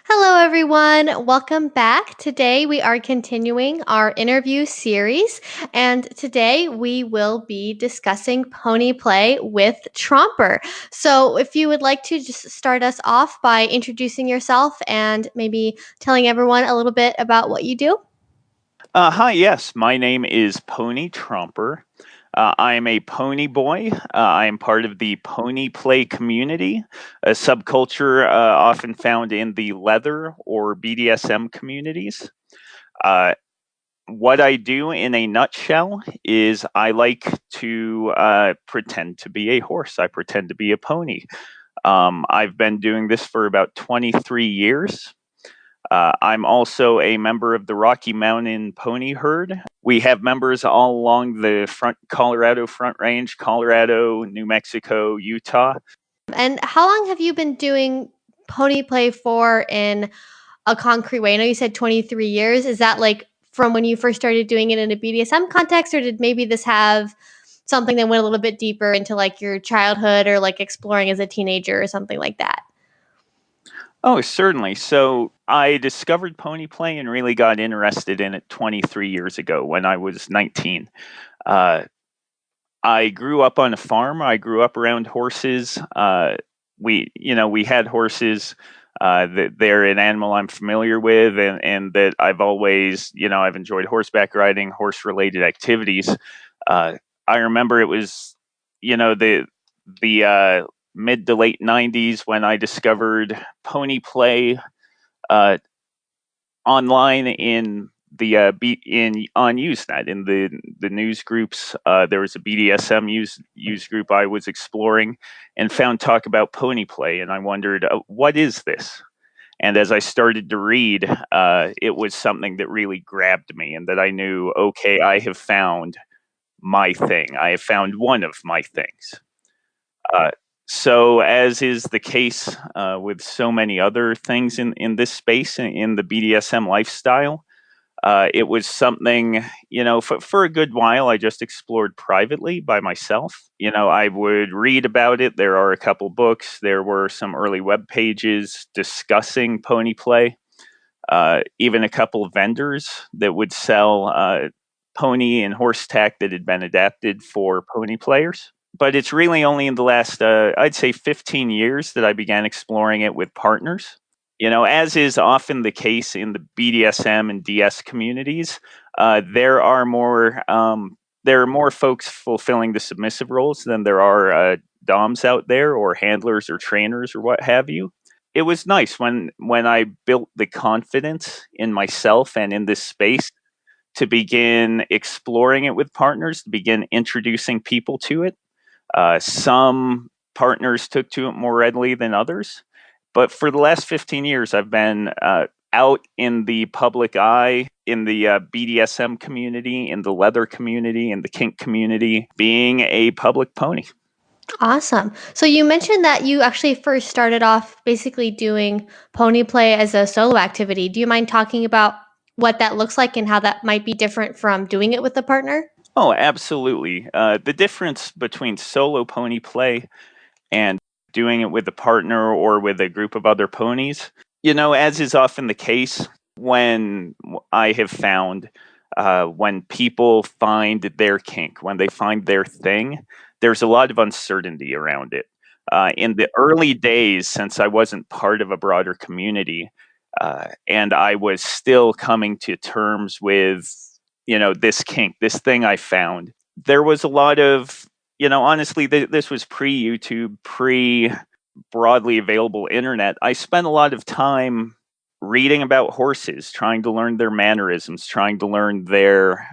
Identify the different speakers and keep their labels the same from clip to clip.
Speaker 1: Hello, everyone. Welcome back. Today we are continuing our interview series, and today we will be discussing Ponyplay with Tromper. So, if you would like to just start us off by introducing yourself and maybe telling everyone a little bit about what you do.
Speaker 2: Hi, yes, my name is Pony Tromper. I am a pony boy. I am part of the Ponyplay community, a subculture often found in the leather or BDSM communities. Uh, what I do in a nutshell is I like to pretend to be a horse. I pretend to be a pony. I've been doing this for about 23 years. I'm also a member of the Rocky Mountain Pony Herd. We have members all along the Colorado Front Range, Colorado, New Mexico, Utah.
Speaker 1: And how long have you been doing Ponyplay for in a concrete way? I know you said 23 years. Is that like from when you first started doing it in a BDSM context, or did maybe this have something that went a little bit deeper into like your childhood or like exploring as a teenager or something like that?
Speaker 2: Oh, certainly. So I discovered Ponyplay and really got interested in it 23 years ago when I was 19. Uh, I grew up on a farm. I grew up around horses. We had horses. They're an animal I'm familiar with, and that I've always, I've enjoyed horseback riding, horse-related activities. I remember it was, the mid to late '90s when I discovered Ponyplay online in the on Usenet in the news groups. There was a BDSM use group I was exploring and found talk about Ponyplay, and I wondered, what is this? And as I started to read, it was something that really grabbed me, and that I knew, okay, I have found my thing. I have found one of my things. Uh, so, as is the case with so many other things in this space, in the BDSM lifestyle, it was something, for a good while, I just explored privately by myself. I would read about it. There are a couple books. There were some early web pages discussing Ponyplay, even a couple of vendors that would sell pony and horse tack that had been adapted for pony players. But it's really only in the last, I'd say, 15 years that I began exploring it with partners. As is often the case in the BDSM and DS communities, there are more folks fulfilling the submissive roles than there are DOMs out there, or handlers or trainers or what have you. It was nice when I built the confidence in myself and in this space to begin exploring it with partners, to begin introducing people to it. Some partners took to it more readily than others. But for the last 15 years, I've been out in the public eye, in the BDSM community, in the leather community, in the kink community, being a public pony.
Speaker 1: Awesome. So you mentioned that you actually first started off basically doing Ponyplay as a solo activity. Do you mind talking about what that looks like and how that might be different from doing it with a partner?
Speaker 2: Oh, absolutely. The difference between solo pony play and doing it with a partner or with a group of other ponies, as is often the case when I have found, when people find their kink, when they find their thing, there's a lot of uncertainty around it. In the early days, since I wasn't part of a broader community, and I was still coming to terms with, this kink, this thing I found, there was a lot of, honestly, this was pre YouTube, pre broadly available internet. I spent a lot of time reading about horses, trying to learn their mannerisms, trying to learn their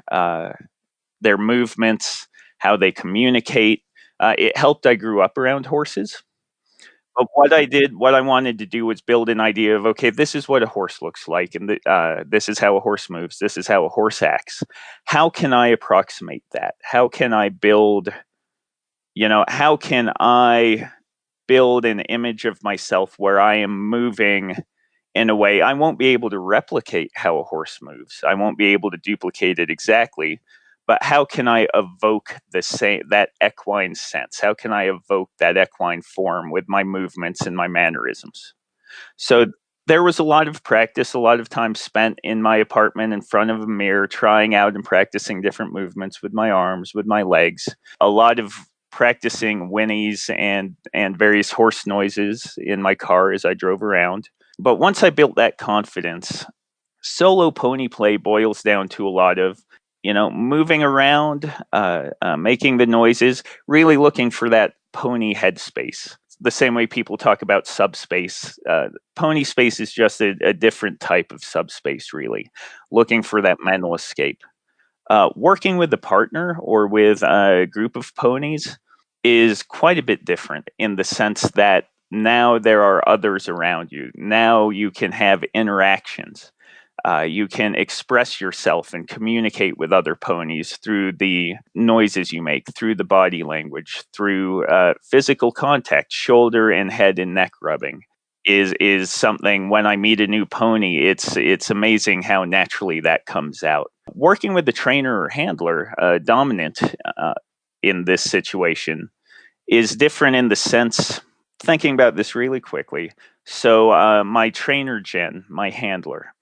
Speaker 2: movements, how they communicate. It helped I grew up around horses. But what I wanted to do was build an idea of, okay, this is what a horse looks like, and this is how a horse moves, this is how a horse acts. How can I approximate that? How can I build, how can I build an image of myself where I am moving in a way I won't be able to replicate how a horse moves. I won't be able to duplicate it exactly, but how can I evoke that equine sense? How can I evoke that equine form with my movements and my mannerisms? So There was a lot of practice, a lot of time spent in my apartment in front of a mirror, trying out and practicing different movements with my arms, with my legs. A lot of practicing whinnies and various horse noises in my car as I drove around. But once I built that confidence, solo pony play boils down to a lot of, moving around, making the noises, really looking for that pony headspace. The same way people talk about subspace, pony space is just a different type of subspace, really, looking for that mental escape. Working with a partner or with a group of ponies is quite a bit different in the sense that now there are others around you. Now you can have interactions. You can express yourself and communicate with other ponies through the noises you make, through the body language, through physical contact, shoulder and head and neck rubbing. Is something when I meet a new pony, it's amazing how naturally that comes out. Working with the trainer or handler, dominant in this situation, is different in the sense. Thinking about this really quickly, so my trainer Jen, my handler,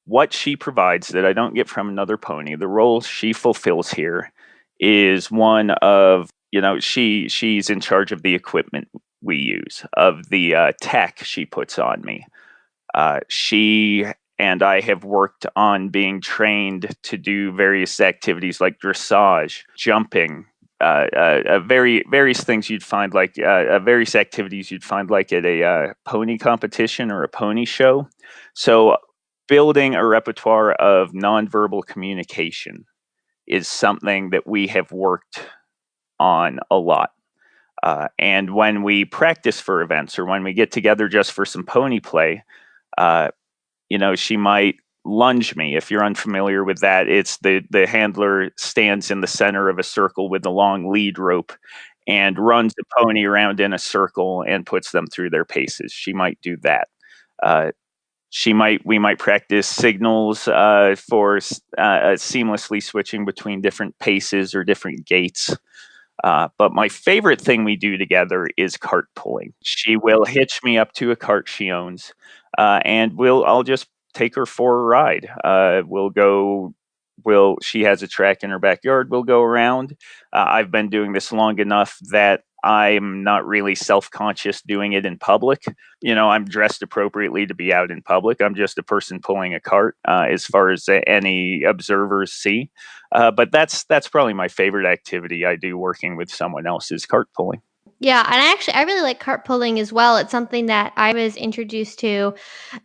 Speaker 2: what she provides that I don't get from another pony, the role she fulfills here is one of, she's in charge of the equipment we use, of the tech she puts on me. She and I have worked on being trained to do various activities like dressage, jumping, various things you'd find like various activities you'd find like at a pony competition or a pony show. So building a repertoire of nonverbal communication is something that we have worked on a lot. And when we practice for events or when we get together just for some pony play, she might lunge me. If you're unfamiliar with that, it's the handler stands in the center of a circle with a long lead rope and runs the pony around in a circle and puts them through their paces. She might do that. We might practice signals for seamlessly switching between different paces or different gaits. But my favorite thing we do together is cart pulling. She will hitch me up to a cart she owns, and I'll just take her for a ride. She has a track in her backyard. We'll go around. I've been doing this long enough that I'm not really self-conscious doing it in public. I'm dressed appropriately to be out in public. I'm just a person pulling a cart, as far as any observers see. But that's probably my favorite activity I do working with someone else is cart pulling.
Speaker 1: Yeah, and I really like cart pulling as well. It's something that I was introduced to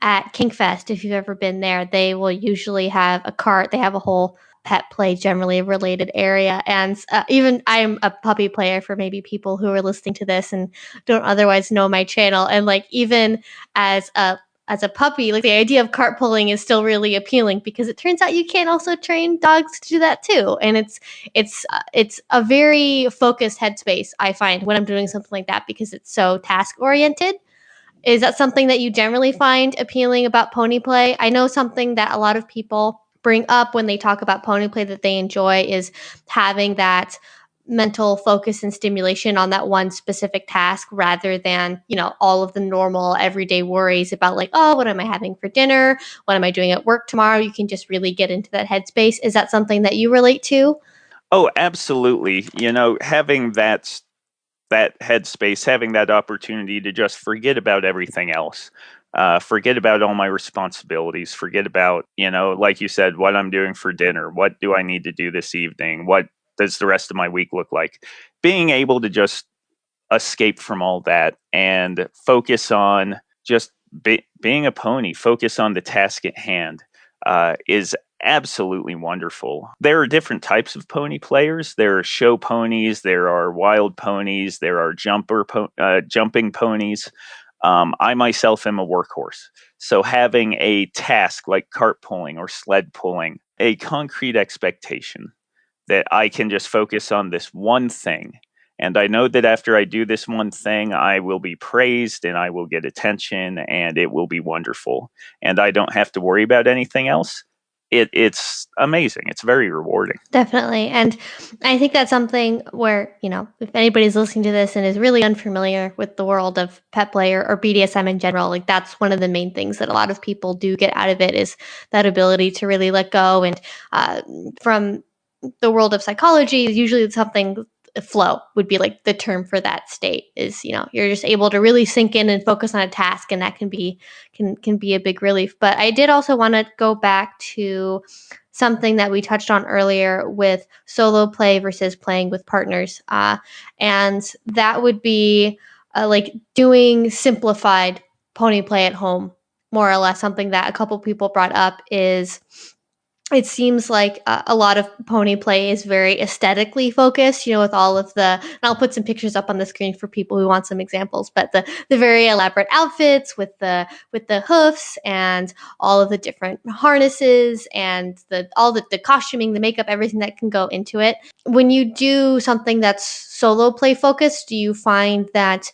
Speaker 1: at Kinkfest. If you've ever been there, they will usually have a cart. They have a whole pet play generally related area. And even I'm a puppy player for maybe people who are listening to this and don't otherwise know my channel. And like even as a puppy, like the idea of cart pulling is still really appealing because it turns out you can also train dogs to do that too. And it's a very focused headspace, I find, when I'm doing something like that because it's so task oriented. Is that something that you generally find appealing about pony play? I know something that a lot of people bring up when they talk about pony play that they enjoy is having that mental focus and stimulation on that one specific task rather than, all of the normal everyday worries about like, oh, what am I having for dinner? What am I doing at work tomorrow? You can just really get into that headspace. Is that something that you relate to?
Speaker 2: Oh, absolutely. Having that headspace, having that opportunity to just forget about everything else. Forget about all my responsibilities. Forget about, like you said, what I'm doing for dinner. What do I need to do this evening? What does the rest of my week look like? Being able to just escape from all that and focus on just being a pony, focus on the task at hand, is absolutely wonderful. There are different types of pony players. There are show ponies, there are wild ponies, there are jumping ponies. I myself am a workhorse. So having a task like cart pulling or sled pulling, a concrete expectation that I can just focus on this one thing. And I know that after I do this one thing, I will be praised and I will get attention and it will be wonderful. And I don't have to worry about anything else. it's amazing. It's very rewarding.
Speaker 1: Definitely. And I think that's something where, if anybody's listening to this and is really unfamiliar with the world of pet play or BDSM in general, like that's one of the main things that a lot of people do get out of it is that ability to really let go. And from the world of psychology, usually it's something flow would be like the term for that state is, you're just able to really sink in and focus on a task, and that can be a big relief. But I did also want to go back to something that we touched on earlier with solo play versus playing with partners. And that would be like doing simplified pony play at home, more or less. Something that a couple people brought up is it seems like a lot of pony play is very aesthetically focused, with all of and I'll put some pictures up on the screen for people who want some examples, but the very elaborate outfits with the hoofs and all of the different harnesses and all the costuming, the makeup, everything that can go into it. When you do something that's solo play focused, do you find that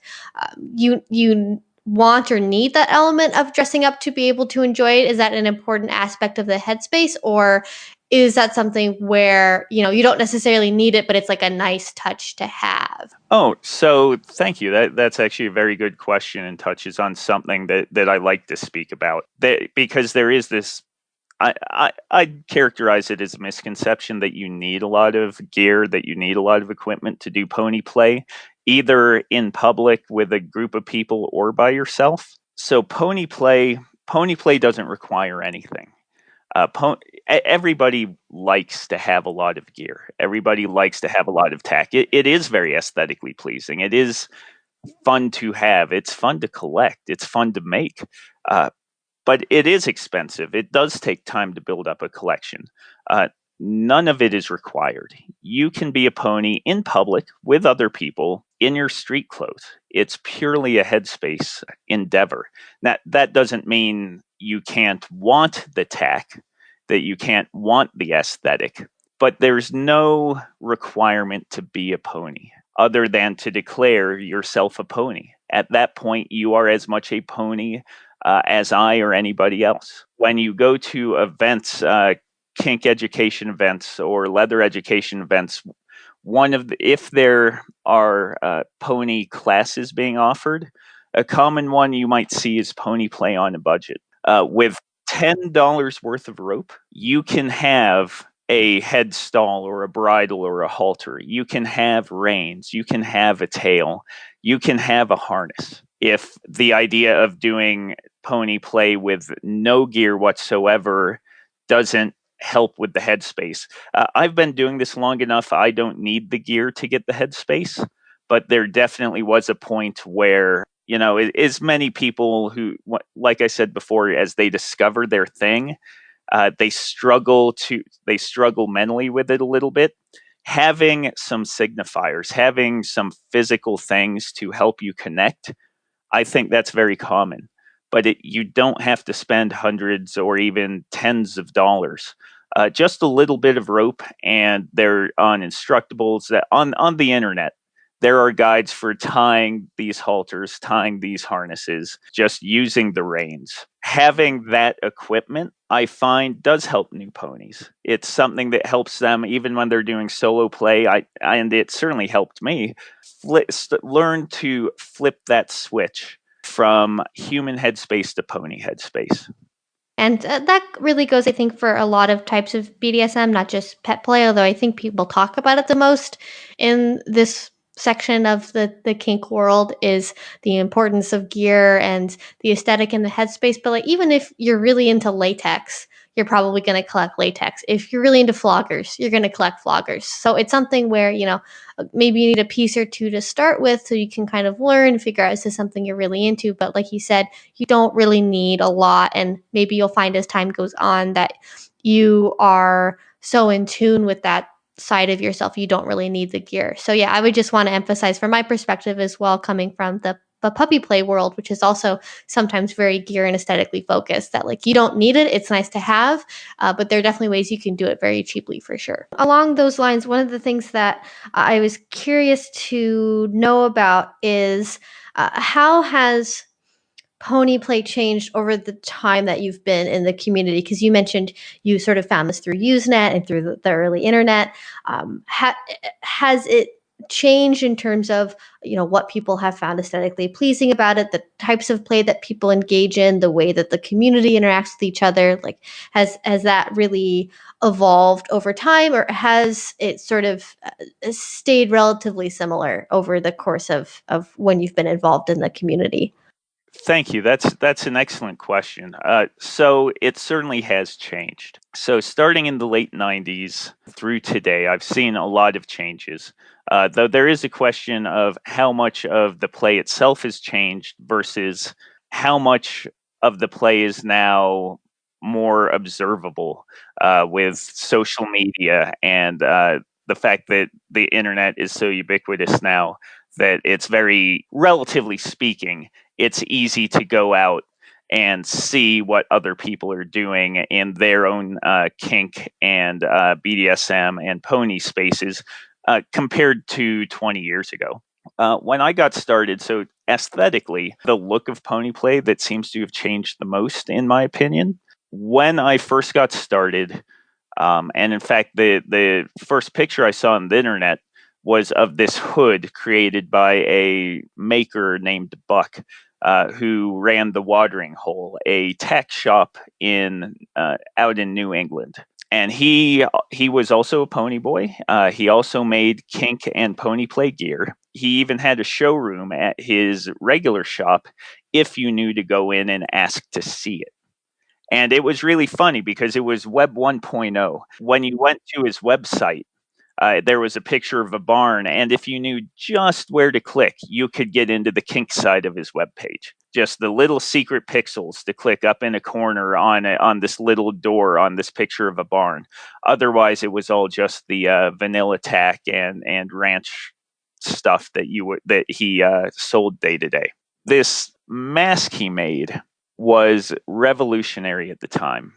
Speaker 1: you want or need that element of dressing up to be able to enjoy it? Is that an important aspect of the headspace, or is that something where you don't necessarily need it, but it's like a nice touch to have?
Speaker 2: Oh, so thank you. That's actually a very good question and touches on something that I like to speak about. Because there is this, I'd characterize it as a misconception that you need a lot of gear, that you need a lot of equipment to do pony play, either in public with a group of people or by yourself. So pony play doesn't require anything. Everybody likes to have a lot of gear. Everybody likes to have a lot of tack. It is very aesthetically pleasing. It is fun to have. It's fun to collect. It's fun to make. But it is expensive. It does take time to build up a collection. None of it is required. You can be a pony in public with other people in your street clothes. It's purely a headspace endeavor. That doesn't mean you can't want the tack, that you can't want the aesthetic, but there's no requirement to be a pony other than to declare yourself a pony. At that point, you are as much a pony as I or anybody else. When you go to events, kink education events or leather education events, if there are pony classes being offered, a common one you might see is pony play on a budget. With $10 worth of rope, you can have a head stall or a bridle or a halter. You can have reins. You can have a tail. You can have a harness. If the idea of doing pony play with no gear whatsoever doesn't help with the headspace. I've been doing this long enough. I don't need the gear to get the headspace, but there definitely was a point where, as many people who, like I said before, as they discover their thing, they struggle mentally with it a little bit. Having some signifiers, having some physical things to help you connect, I think that's very common. But you don't have to spend hundreds or even tens of dollars. Just a little bit of rope, and they're on Instructables. That on the internet, there are guides for tying these halters, tying these harnesses, just using the reins. Having that equipment, I find, does help new ponies. It's something that helps them even when they're doing solo play. And it certainly helped me learn to flip that switch from human headspace to pony headspace.
Speaker 1: And that really goes, I think, for a lot of types of BDSM, not just pet play, although I think people talk about it the most in this section of the kink world is the importance of gear and the aesthetic and the headspace. But like, even if you're really into latex, you're probably going to collect latex. If you're really into floggers, you're going to collect floggers. So it's something where, maybe you need a piece or two to start with so you can kind of learn, figure out is this something you're really into. But like you said, you don't really need a lot. And maybe you'll find as time goes on that you are so in tune with that side of yourself, you don't really need the gear. So yeah, I would just want to emphasize from my perspective as well, coming from the puppy play world, which is also sometimes very gear and aesthetically focused, that like you don't need it, it's nice to have, but there are definitely ways you can do it very cheaply for sure. Along those lines, one of the things that I was curious to know about is how has Ponyplay changed over the time that you've been in the community? Because you mentioned you sort of found this through Usenet and through the early internet. Has it changed in terms of what people have found aesthetically pleasing about it, the types of play that people engage in, the way that the community interacts with each other? Like, has that really evolved over time, or has it sort of stayed relatively similar over the course of when you've been involved in the community?
Speaker 2: Thank you. That's an excellent question. So it certainly has changed. So starting in the late 90s through today, I've seen a lot of changes. Though there is a question of how much of the play itself has changed versus how much of the play is now more observable with social media and the fact that the internet is so ubiquitous now that it's very, relatively speaking, it's easy to go out and see what other people are doing in their own kink and BDSM and pony spaces compared to 20 years ago. When I got started, so aesthetically, the look of Ponyplay that seems to have changed the most, in my opinion. When I first got started, and in fact, the first picture I saw on the internet was of this hood created by a maker named Buck, who ran the Watering Hole, a tech shop in out in New England. And he was also a pony boy. He also made kink and pony play gear. He even had a showroom at his regular shop if you knew to go in and ask to see it. And it was really funny because it was Web 1.0. When you went to his website, there was a picture of a barn, and if you knew just where to click, you could get into the kink side of his webpage. Just the little secret pixels to click up in a corner on this little door on this picture of a barn. Otherwise, it was all just the vanilla tack and ranch stuff that he sold day to day. This mask he made was revolutionary at the time.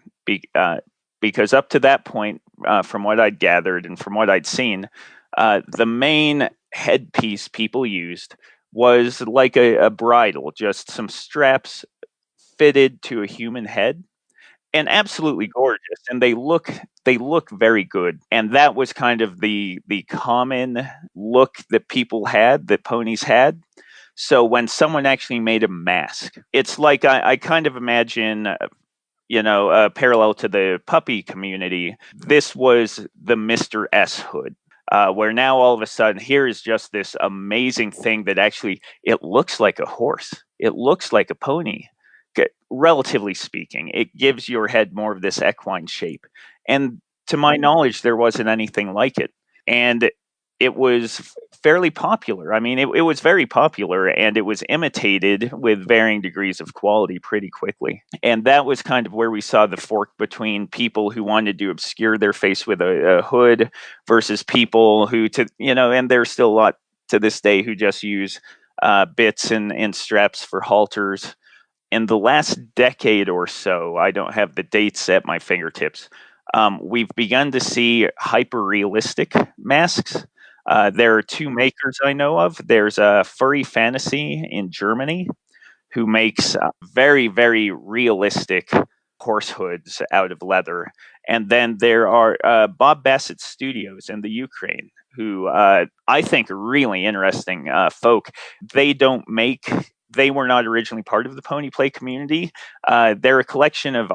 Speaker 2: Because up to that point, from what I'd gathered and from what I'd seen, the main headpiece people used was like a bridle, just some straps fitted to a human head, and absolutely gorgeous. And they look very good. And that was kind of the common look that people had, that ponies had. So when someone actually made a mask, it's like I kind of imagine parallel to the puppy community, this was the Mr. S hood, where now all of a sudden here is just this amazing thing that actually, it looks like a horse. It looks like a pony. Relatively speaking, it gives your head more of this equine shape. And to my knowledge, there wasn't anything like it. And it was fairly popular. I mean, it was very popular, and it was imitated with varying degrees of quality pretty quickly. And that was kind of where we saw the fork between people who wanted to obscure their face with a hood versus people who, and there's still a lot to this day who just use bits and straps for halters. In the last decade or so, I don't have the dates at my fingertips, we've begun to see hyper-realistic masks. There are two makers I know of. There's a Furry Fantasy in Germany who makes very, very realistic horse hoods out of leather. And then there are Bob Bassett Studios in the Ukraine, who I think are really interesting folk. They were not originally part of the Ponyplay community. They're a collection of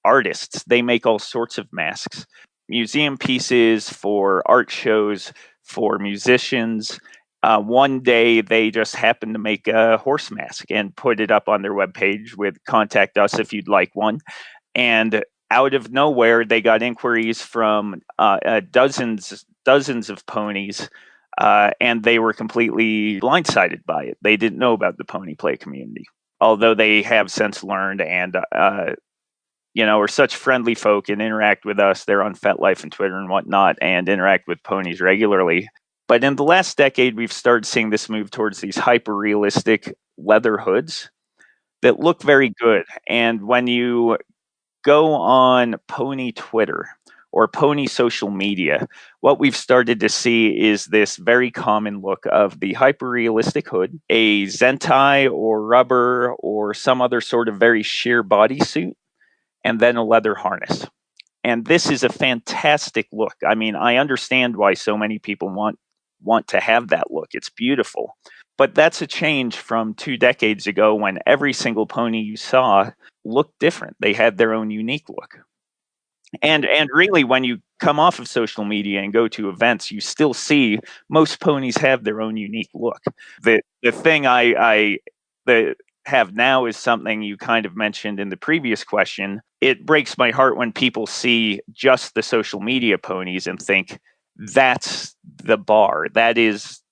Speaker 2: artists. They make all sorts of masks, museum pieces for art shows, for musicians. One day they just happened to make a horse mask and put it up on their webpage with "Contact us if you'd like one." And out of nowhere, they got inquiries from dozens of ponies, and they were completely blindsided by it. They didn't know about the Ponyplay community, although they have since learned and are such friendly folk and interact with us. They're on FetLife and Twitter and whatnot and interact with ponies regularly. But in the last decade, we've started seeing this move towards these hyper-realistic leather hoods that look very good. And when you go on pony Twitter or pony social media, what we've started to see is this very common look of the hyper-realistic hood, a zentai or rubber or some other sort of very sheer bodysuit, and then a leather harness. And this is a fantastic look. I mean, I understand why so many people want to have that look. It's beautiful. But that's a change from 2 decades ago when every single pony you saw looked different. They had their own unique look. And really, when you come off of social media and go to events, you still see most ponies have their own unique look. The thing I have now is something you kind of mentioned in the previous question. It breaks my heart when people see just the social media ponies and think that's the bar. That is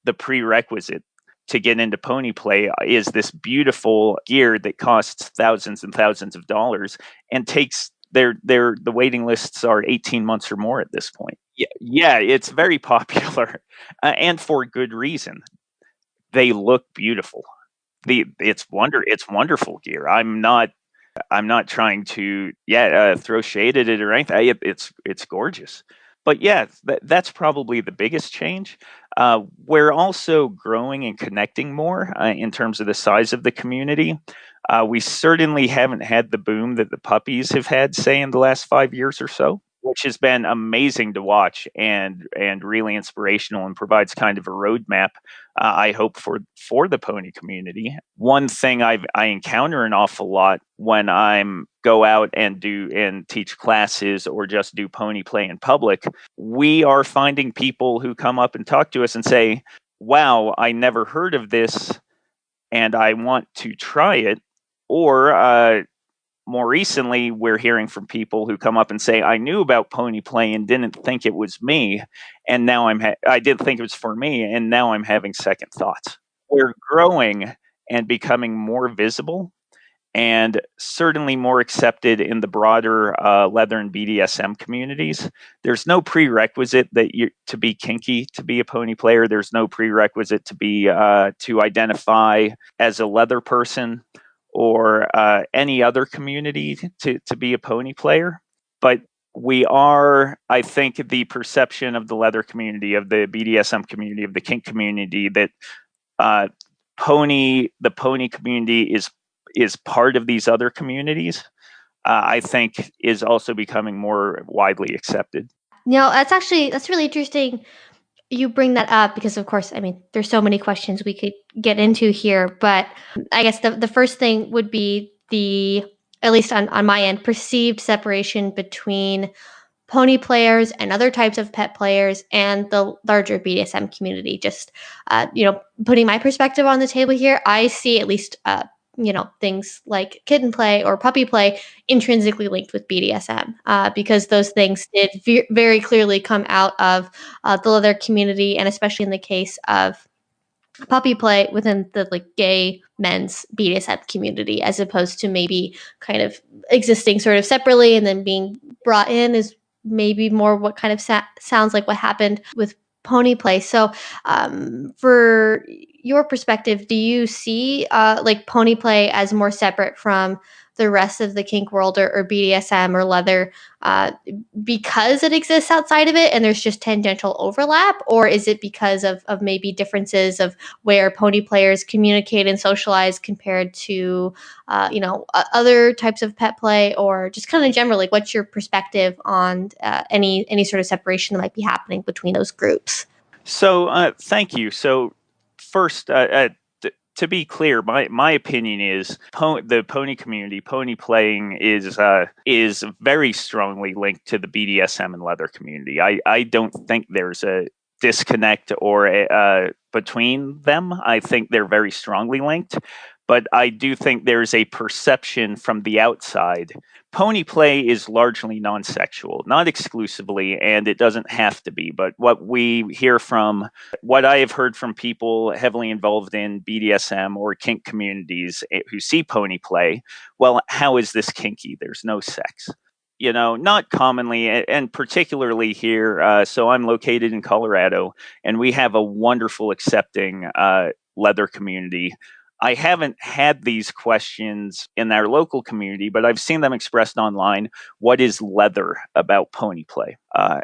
Speaker 2: the prerequisite to get into pony play, is this beautiful gear that costs thousands and thousands of dollars and takes the waiting lists are 18 months or more at this point. Yeah, it's very popular, and for good reason. They look beautiful. It's wonderful gear. I'm not trying to throw shade at it or anything. It's gorgeous. But yeah, that's probably the biggest change. We're also growing and connecting more in terms of the size of the community. We certainly haven't had the boom that the puppies have had, say, in the last 5 years or so, which has been amazing to watch and really inspirational and provides kind of a roadmap, I hope, for the pony community. One thing I encounter an awful lot when I'm go out and teach classes or just do pony play in public, we are finding people who come up and talk to us and say, wow, I never heard of this and I want to try it. Or more recently, we're hearing from people who come up and say, I knew about pony play and didn't think it was me. And now I did think it was for me. And now I'm having second thoughts. We're growing and becoming more visible and certainly more accepted in the broader leather and BDSM communities. There's no prerequisite that to be kinky to be a pony player. There's no prerequisite to be to identify as a leather person or any other community to be a pony player. But we are, I think, the perception of the leather community, of the BDSM community, of the kink community, that the pony community is part of these other communities, I think is also becoming more widely accepted.
Speaker 1: That's really interesting you bring that up because, of course, I mean, there's so many questions we could get into here, but I guess the first thing would be at least on my end, perceived separation between pony players and other types of pet players and the larger BDSM community. Just, putting my perspective on the table here, I see at least, things like kitten play or puppy play intrinsically linked with BDSM because those things did very clearly come out of the leather community, and especially in the case of puppy play within the gay men's BDSM community, as opposed to maybe kind of existing sort of separately and then being brought in is maybe more what kind of sounds like what happened with pony play. So for your perspective, do you see pony play as more separate from the rest of the kink world or BDSM or leather because it exists outside of it and there's just tangential overlap? Or is it because of maybe differences of where pony players communicate and socialize compared to, other types of pet play, or just kind of generally, what's your perspective on any sort of separation that might be happening between those groups?
Speaker 2: So thank you. So first, to be clear, my opinion is the pony community, pony playing is very strongly linked to the BDSM and leather community. I don't think there's a disconnect or between them. I think they're very strongly linked, but I do think there's a perception from the outside. Pony play is largely non-sexual, not exclusively, and it doesn't have to be. But what I have heard from people heavily involved in BDSM or kink communities who see pony play, well, how is this kinky? There's no sex. Not commonly, and particularly here. So I'm located in Colorado, and we have a wonderful, accepting leather community. I haven't had these questions in our local community, but I've seen them expressed online. What is leather about Ponyplay?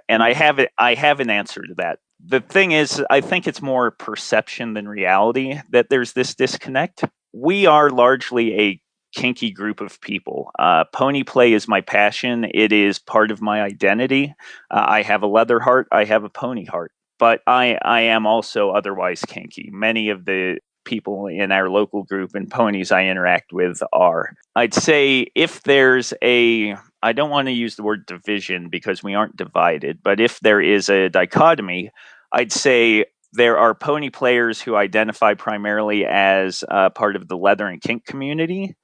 Speaker 2: And I have an answer to that. The thing is, I think it's more perception than reality that there's this disconnect. We are largely a kinky group of people. Ponyplay is my passion. It is part of my identity. I have a leather heart. I have a pony heart. But I am also otherwise kinky. Many of the people in our local group and ponies I interact with are. I'd say if there's I don't want to use the word division because we aren't divided, but if there is a dichotomy, I'd say there are pony players who identify primarily as part of the leather and kink community,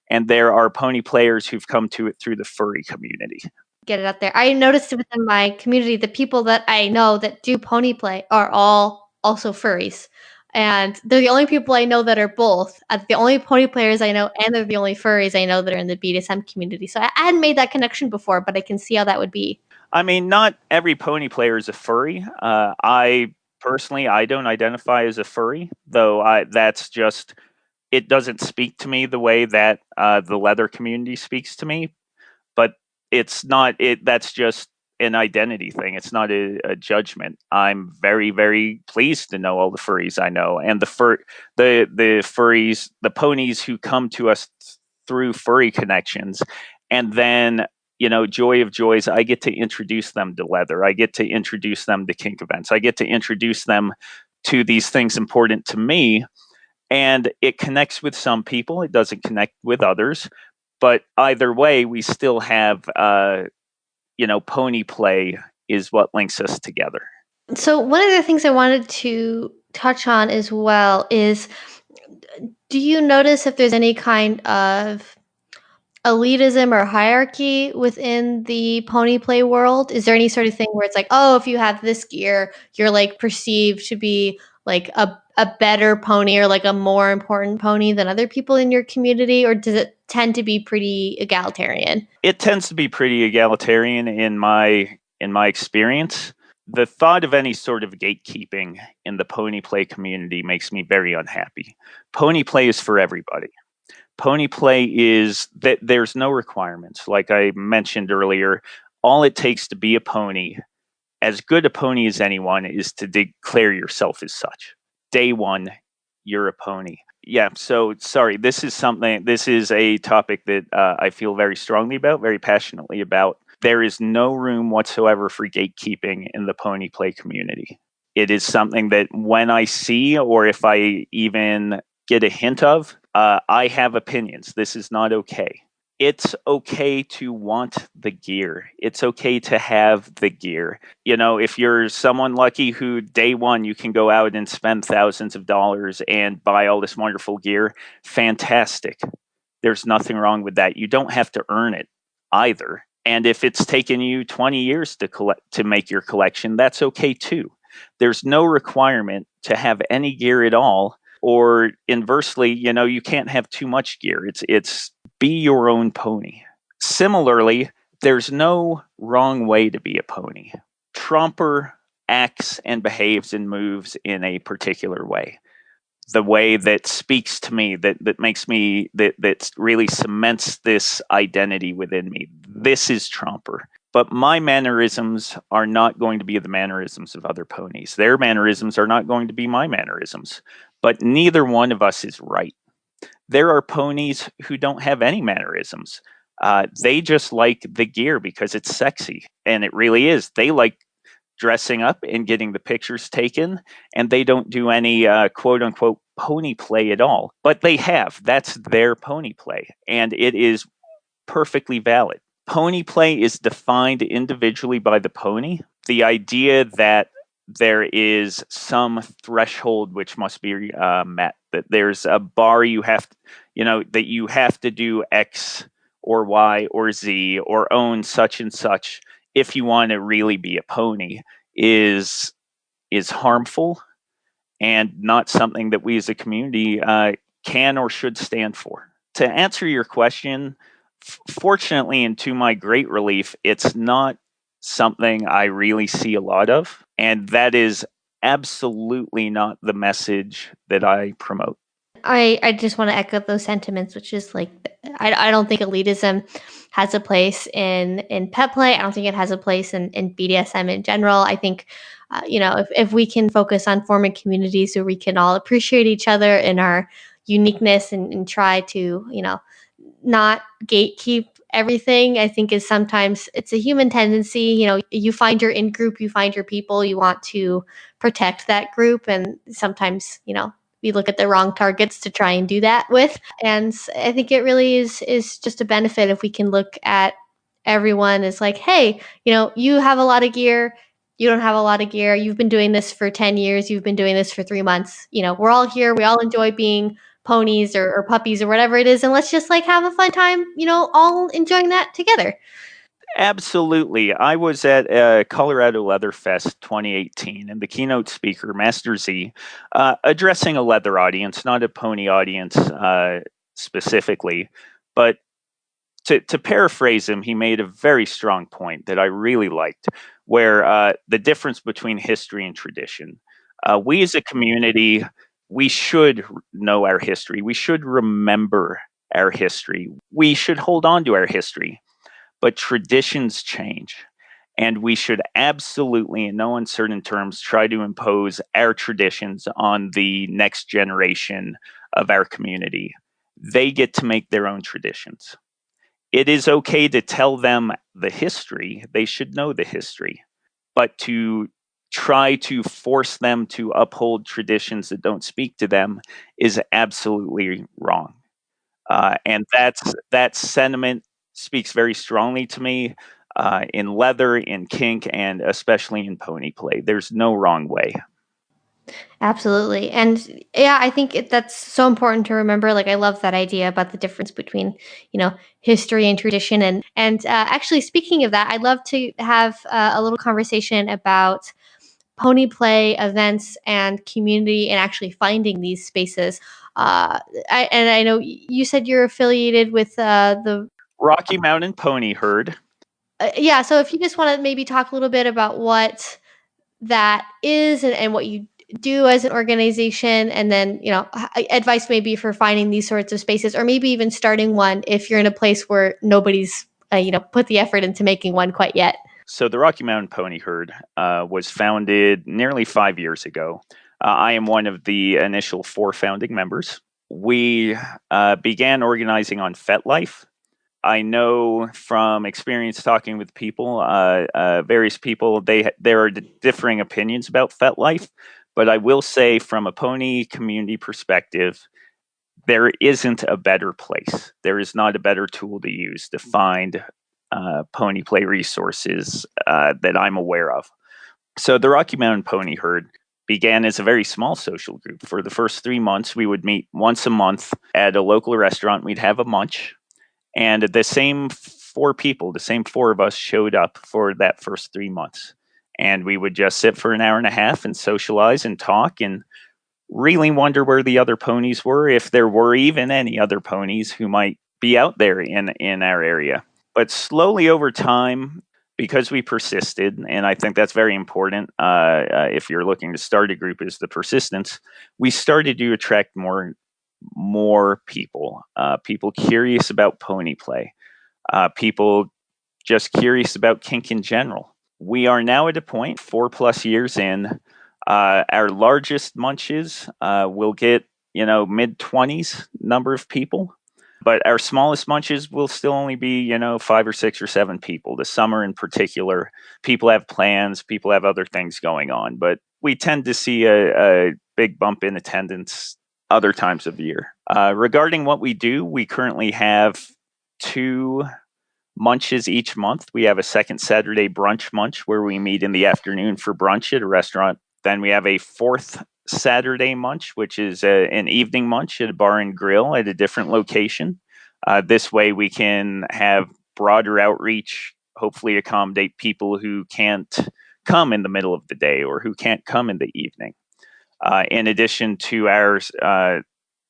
Speaker 2: and there are pony players who've come to it through the furry community.
Speaker 1: Get it out there. I noticed within my community, the people that I know that do pony play are all also furries. And they're the only people I know that are both. The only pony players I know, and they're the only furries I know that are in the BDSM community. So I hadn't made that connection before, but I can see how that would be.
Speaker 2: I mean, not every pony player is a furry. I personally, I don't identify as a furry, though that's just, it doesn't speak to me the way that the leather community speaks to me. But it's not it. That's just an identity thing. It's not a judgment. I'm very, very pleased to know all the furries I know, and the furries, the ponies who come to us through furry connections, and then joy of joys, I get to introduce them to leather. I get to introduce them to kink events. I get to introduce them to these things important to me, and it connects with some people. It doesn't connect with others. But either way, we still have, pony play is what links us together.
Speaker 1: So one of the things I wanted to touch on as well is, do you notice if there's any kind of elitism or hierarchy within the pony play world? Is there any sort of thing where it's like, oh, if you have this gear, you're like perceived to be like a better pony or like a more important pony than other people in your community? Or does it tend to be pretty egalitarian?
Speaker 2: It tends to be pretty egalitarian in my experience. The thought of any sort of gatekeeping in the pony play community makes me very unhappy. Pony play is for everybody. Pony play is that there's no requirements. Like I mentioned earlier, all it takes to be a pony, as good a pony as anyone, is to declare yourself as such. Day one, you're a pony. Yeah, so sorry, this is a topic that I feel very strongly about, very passionately about. There is no room whatsoever for gatekeeping in the pony play community. It is something that when I see, or if I even get a hint of, I have opinions. This is not okay. It's okay to want the gear. It's okay to have the gear. If you're someone lucky who day one you can go out and spend thousands of dollars and buy all this wonderful gear, fantastic. There's nothing wrong with that. You don't have to earn it either. And if it's taken you 20 years to make your collection, that's okay too. There's no requirement to have any gear at all. Or inversely, you can't have too much gear. It's be your own pony. Similarly, there's no wrong way to be a pony. Tromper acts and behaves and moves in a particular way. The way that speaks to me, that makes me, that really cements this identity within me. This is Tromper. But my mannerisms are not going to be the mannerisms of other ponies. Their mannerisms are not going to be my mannerisms. But neither one of us is right. There are ponies who don't have any mannerisms. They just like the gear because it's sexy. And it really is. They like dressing up and getting the pictures taken. And they don't do any quote unquote pony play at all. But they have. That's their pony play. And it is perfectly valid. Pony play is defined individually by the pony. The idea that there is some threshold which must be met, that there's a bar you have to, that you have to do X or Y or Z or own such and such if you want to really be a pony is harmful and not something that we as a community can or should stand for. To answer your question, fortunately, and to my great relief, it's not something I really see a lot of. And that is absolutely not the message that I promote.
Speaker 1: I just want to echo those sentiments, which is like, I don't think elitism has a place in pet play. I don't think it has a place in BDSM in general. I think, if we can focus on forming communities where we can all appreciate each other in our uniqueness and try to, not gatekeep everything, I think is sometimes it's a human tendency. You find your in group, you find your people, you want to protect that group. And sometimes, we look at the wrong targets to try and do that with. And I think it really is just a benefit if we can look at everyone as like, hey, you have a lot of gear, you don't have a lot of gear, you've been doing this for 10 years, you've been doing this for 3 months, we're all here, we all enjoy being ponies or puppies or whatever it is, and let's just like have a fun time, all enjoying that together.
Speaker 2: Absolutely. I was at Colorado Leather Fest 2018, and the keynote speaker, Master Z, addressing a leather audience, not a pony audience specifically, but to paraphrase him, he made a very strong point that I really liked, where the difference between history and tradition. We as a community, we should know our history. We should remember our history. We should hold on to our history. But traditions change. And we should absolutely, in no uncertain terms, try to impose our traditions on the next generation of our community. They get to make their own traditions. It is okay to tell them the history. They should know the history. But to try to force them to uphold traditions that don't speak to them is absolutely wrong. And that sentiment speaks very strongly to me in leather, in kink, and especially in pony play. There's no wrong way.
Speaker 1: Absolutely. And yeah, I think that's so important to remember. Like, I love that idea about the difference between, history and tradition. And actually, speaking of that, I'd love to have a little conversation about pony play events and community and actually finding these spaces. I know you said you're affiliated with the
Speaker 2: Rocky Mountain Pony Herd.
Speaker 1: Yeah. So if you just want to maybe talk a little bit about what that is and what you do as an organization, and then advice maybe for finding these sorts of spaces, or maybe even starting one if you're in a place where nobody's put the effort into making one quite yet.
Speaker 2: So the Rocky Mountain Pony Herd was founded nearly 5 years ago. I am one of the initial 4 founding members. We began organizing on FetLife. I know from experience talking with people, various people, there are differing opinions about FetLife, but I will say from a pony community perspective, there isn't a better place. There is not a better tool to use to find pony play resources that I'm aware of. So the Rocky Mountain Pony Herd began as a very small social group. For the first 3 months, we would meet once a month at a local restaurant. We'd have a munch. And the same 4 people, the same 4 of us showed up for that first 3 months. And we would just sit for an hour and a half and socialize and talk and really wonder where the other ponies were, if there were even any other ponies who might be out there in our area. But slowly over time, because we persisted, and I think that's very important if you're looking to start a group, is the persistence, we started to attract more people, people curious about pony play, people just curious about kink in general. We are now at a point, 4+ years in, our largest munches will get, mid-20s number of people, but our smallest munches will still only be, 5 or 6 or 7 people. The summer in particular, people have plans, people have other things going on, but we tend to see a big bump in attendance other times of the year. Regarding what we do, we currently have 2 munches each month. We have a second Saturday brunch munch where we meet in the afternoon for brunch at a restaurant. Then we have a 4th Saturday munch, which is an evening munch at a bar and grill at a different location. This way we can have broader outreach, hopefully accommodate people who can't come in the middle of the day or who can't come in the evening. In addition to our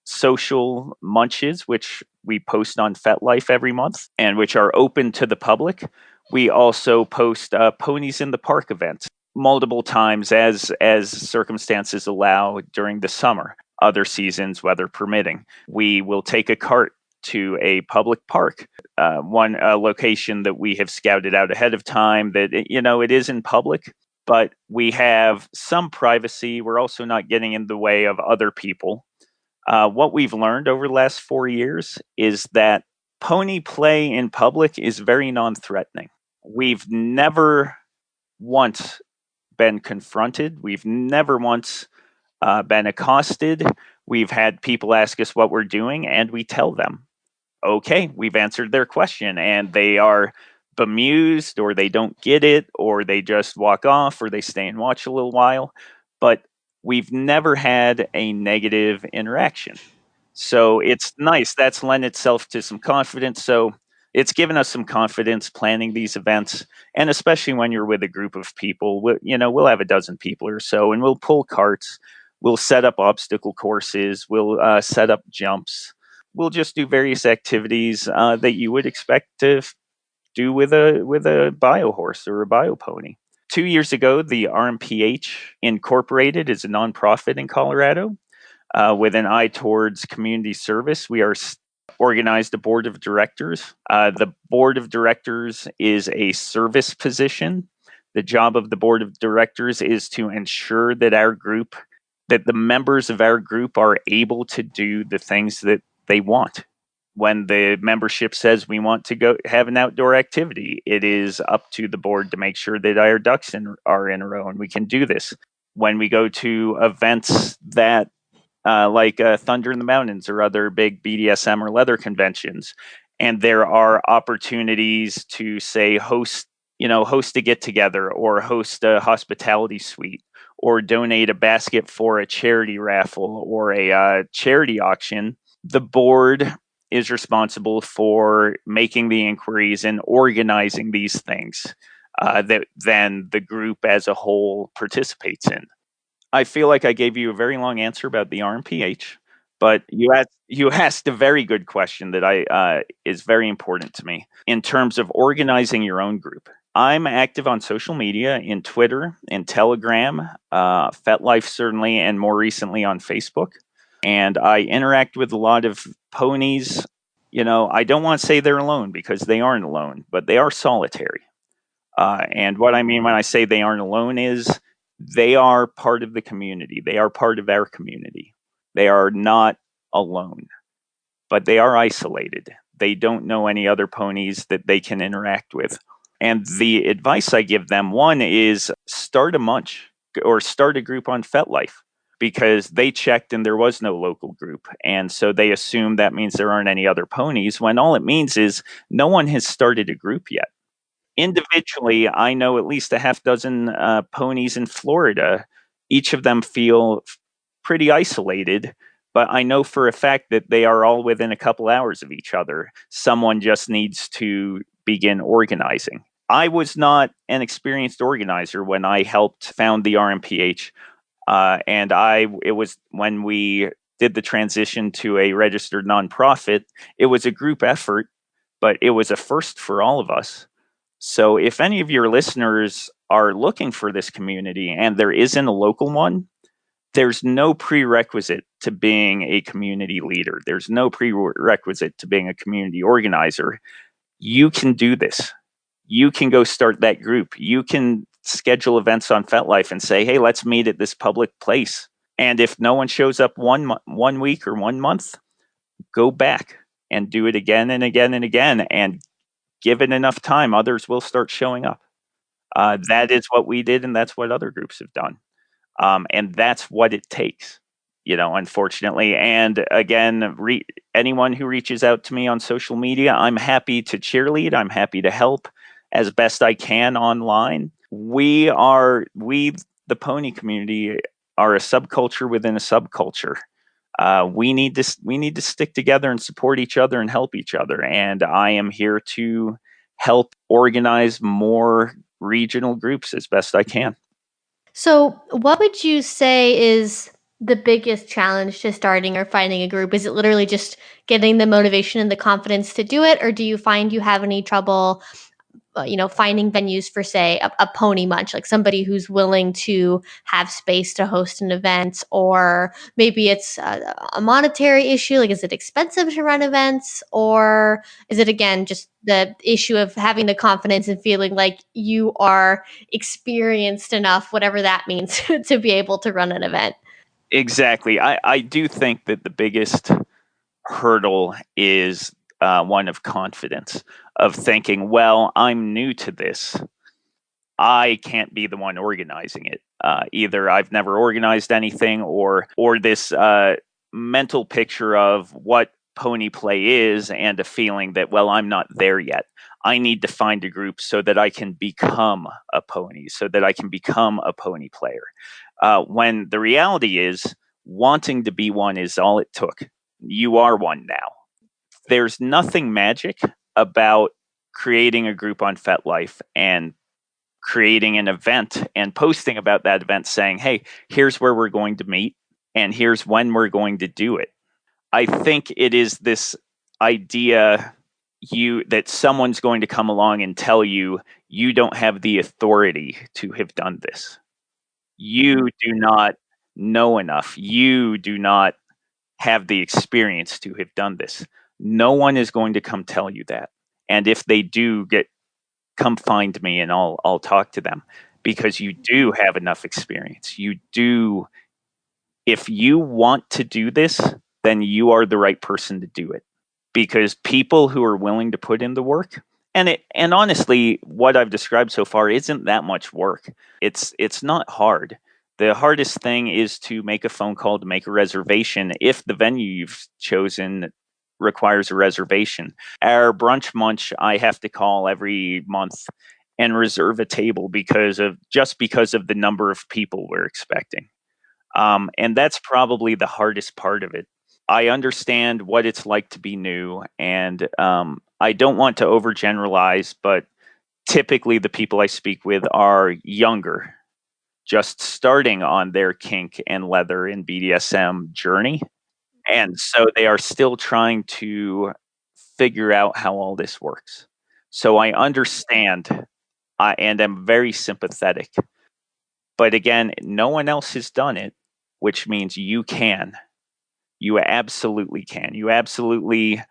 Speaker 2: social munches, which we post on FetLife every month and which are open to the public, we also post Ponies in the Park events multiple times as circumstances allow during the summer. other seasons, weather permitting. We will take a cart to a public park, one location that we have scouted out ahead of time that, it is in public, but we have some privacy. We're also not getting in the way of other people. What we've learned over the last 4 years is that pony play in public is very non-threatening. We've never once been confronted. We've never once been accosted. We've had people ask us what we're doing, and we tell them, okay, we've answered their question, and they are bemused, or they don't get it, or they just walk off, or they stay and watch a little while. But we've never had a negative interaction. So it's nice. That's lent itself to some confidence. So it's given us some confidence planning these events. And especially when you're with a group of people, we'll have a dozen people or so, and we'll pull carts. We'll set up obstacle courses. We'll set up jumps. We'll just do various activities that you would expect to do with a bio horse or a bio pony. 2 years ago, the RMPH Incorporated is a nonprofit in Colorado with an eye towards community service. We are organized a board of directors. The board of directors is a service position. The job of the board of directors is to ensure that the members of our group are able to do the things that they want. When the membership says we want to go have an outdoor activity, it is up to the board to make sure that our ducks are in a row and we can do this. When we go to events that like Thunder in the Mountains or other big BDSM or leather conventions, and there are opportunities to say host a get together or host a hospitality suite or donate a basket for a charity raffle or a charity auction, the board is responsible for making the inquiries and organizing these things that then the group as a whole participates in. I feel like I gave you a very long answer about the RMPH, but you asked a very good question that is very important to me in terms of organizing your own group. I'm active on social media, in Twitter, in Telegram, FetLife certainly, and more recently on Facebook. And I interact with a lot of ponies. I don't want to say they're alone because they aren't alone, but they are solitary. And what I mean when I say they aren't alone is they are part of the community. They are part of our community. They are not alone, but they are isolated. They don't know any other ponies that they can interact with. And the advice I give them, one is start a munch or start a group on FetLife, because they checked and there was no local group. And so they assume that means there aren't any other ponies, when all it means is no one has started a group yet. Individually, I know at least a half dozen ponies in Florida. Each of them feel pretty isolated, but I know for a fact that they are all within a couple hours of each other. Someone just needs to begin organizing. I was not an experienced organizer when I helped found the RMPH. And it was when we did the transition to a registered nonprofit. It was a group effort, but it was a first for all of us. So if any of your listeners are looking for this community and there isn't a local one, there's no prerequisite to being a community leader. There's no prerequisite to being a community organizer. You can do this. You can go start that group. You can schedule events on FetLife and say, hey, let's meet at this public place. And if no one shows up 1 week or 1 month, go back and do it again and again and again. And give it enough time, others will start showing up. That is what we did, and that's what other groups have done. And that's what it takes, unfortunately. And again, anyone who reaches out to me on social media, I'm happy to cheerlead. I'm happy to help as best I can online. We, the pony community, are a subculture within a subculture. We need to stick together and support each other and help each other. And I am here to help organize more regional groups as best I can.
Speaker 1: So, what would you say is the biggest challenge to starting or finding a group? Is it literally just getting the motivation and the confidence to do it, or do you find you have any trouble finding venues for, say, a pony munch, like somebody who's willing to have space to host an event, or maybe it's a monetary issue, like is it expensive to run events, or is it again just the issue of having the confidence and feeling like you are experienced enough, whatever that means, to be able to run an event?
Speaker 2: Exactly. I do think that the biggest hurdle is one of confidence, of thinking, well, I'm new to this. I can't be the one organizing it. Either I've never organized anything, or this mental picture of what Ponyplay is, and a feeling that, well, I'm not there yet. I need to find a group so that I can become a pony, so that I can become a pony player. When the reality is, wanting to be one is all it took. You are one now. There's nothing magic about creating a group on FetLife and creating an event and posting about that event saying, hey, here's where we're going to meet and here's when we're going to do it. I think it is this idea that someone's going to come along and tell you, you don't have the authority to have done this. You do not know enough. You do not have the experience to have done this. No one is going to come tell you that. And if they do, come find me and I'll talk to them, because you do have enough experience. You do. If you want to do this, then you are the right person to do it, because people who are willing to put in the work, and honestly, what I've described so far isn't that much work. It's not hard. The hardest thing is to make a phone call, to make a reservation if the venue you've chosen requires a reservation. Our brunch munch, I have to call every month and reserve a table because of the number of people we're expecting. And that's probably the hardest part of it. I understand what it's like to be new, and I don't want to overgeneralize, but typically the people I speak with are younger, just starting on their kink and leather and BDSM journey. And so they are still trying to figure out how all this works. So I understand, and I'm very sympathetic. But again, no one else has done it, which means you can. You absolutely can. You absolutely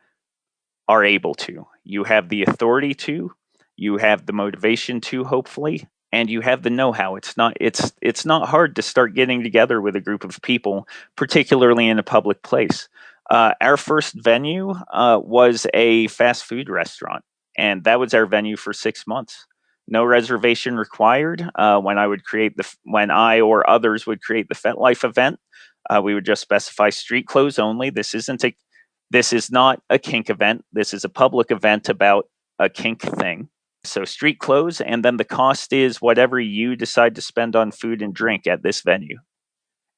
Speaker 2: are able to. You have the authority to. You have the motivation to, hopefully, and you have the know-how. It's not hard to start getting together with a group of people, particularly in a public place. Our first venue was a fast food restaurant, and that was our venue for 6 months. No reservation required. When I or others would create the FetLife event, we would just specify street clothes only. This is not a kink event. This is a public event about a kink thing. So street clothes, and then the cost is whatever you decide to spend on food and drink at this venue.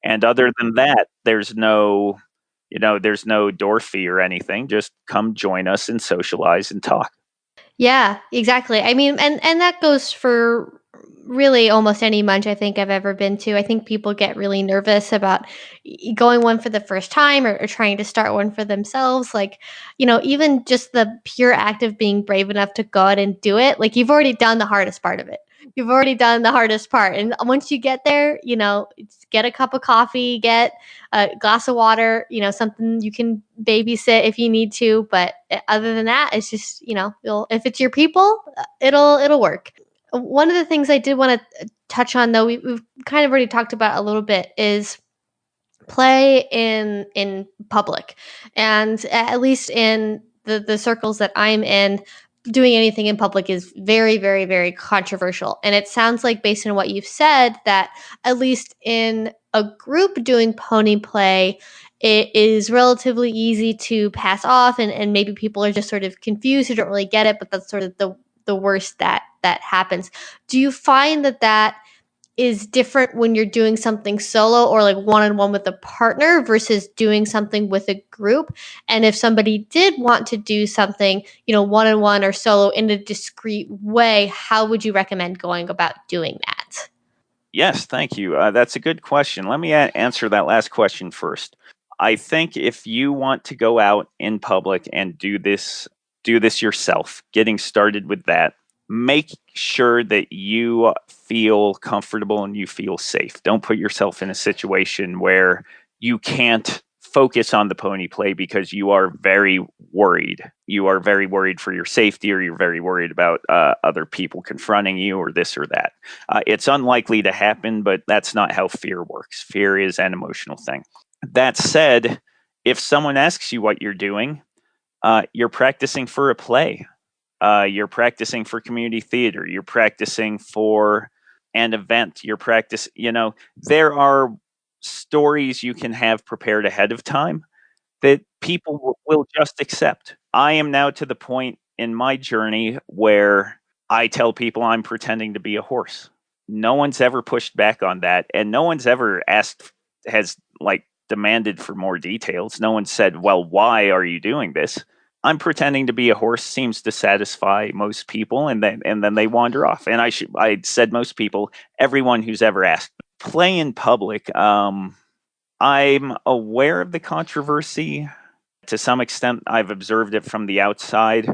Speaker 2: And other than that, there's no door fee or anything. Just come join us and socialize and talk.
Speaker 1: Yeah, exactly. I mean, and that goes for really almost any munch I think I've ever been to. I think people get really nervous about going one for the first time, or trying to start one for themselves. Like, even just the pure act of being brave enough to go out and do it, like you've already done the hardest part of it. You've already done the hardest part. And once you get there, get a cup of coffee, get a glass of water, something you can babysit if you need to. But other than that, it's just, if it's your people, it'll work. One of the things I did want to touch on, though, we've kind of already talked about a little bit, is play in public, and at least in the circles that I'm in, doing anything in public is very, very, very controversial. And it sounds like, based on what you've said, that at least in a group doing pony play, it is relatively easy to pass off, and maybe people are just sort of confused who don't really get it, but that's sort of the worst that happens. Do you find that is different when you're doing something solo, or like one-on-one with a partner, versus doing something with a group? And if somebody did want to do something, one-on-one or solo in a discreet way, how would you recommend going about doing that?
Speaker 2: Yes, thank you. That's a good question. Let me answer that last question first. I think if you want to go out in public and do this yourself, getting started with that, make sure that you feel comfortable and you feel safe. Don't put yourself in a situation where you can't focus on the pony play because you are very worried. You are very worried for your safety, or you're very worried about other people confronting you, or this or that. It's unlikely to happen, but that's not how fear works. Fear is an emotional thing. That said, if someone asks you what you're doing, you're practicing for a play. You're practicing for community theater. You're practicing for an event. There are stories you can have prepared ahead of time that people will just accept. I am now to the point in my journey where I tell people I'm pretending to be a horse. No one's ever pushed back on that, and no one's ever demanded for more details. No one said, well, why are you doing this? I'm pretending to be a horse seems to satisfy most people, and then they wander off. And I said most people, everyone who's ever asked. Play in public. I'm aware of the controversy. To some extent, I've observed it from the outside.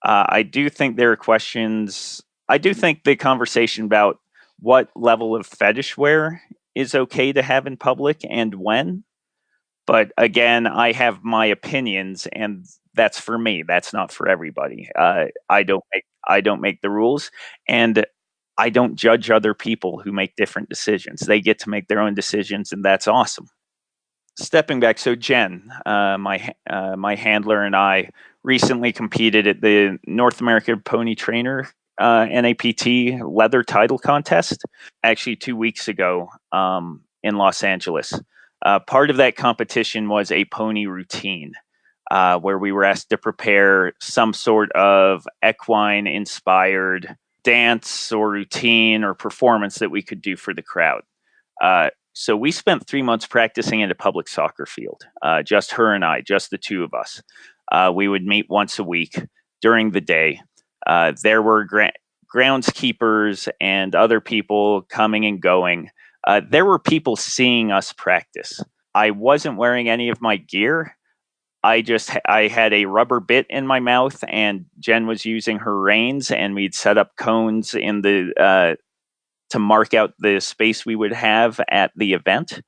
Speaker 2: I do think there are questions. I do think the conversation about what level of fetish wear is okay to have in public and when. But again, I have my opinions, and that's for me. That's not for everybody. I don't make the rules, and I don't judge other people who make different decisions. They get to make their own decisions, and that's awesome. Stepping back, so Jen, my handler, and I recently competed at the North American Pony Trainer NAPT leather title contest, actually 2 weeks ago in Los Angeles. Part of that competition was a pony routine, where we were asked to prepare some sort of equine-inspired dance or routine or performance that we could do for the crowd. So we spent 3 months practicing in a public soccer field, just her and I, just the two of us. We would meet once a week during the day. There were groundskeepers and other people coming and going. There were people seeing us practice. I wasn't wearing any of my gear. I had a rubber bit in my mouth, and Jen was using her reins, and we'd set up cones in the to mark out the space we would have at the event.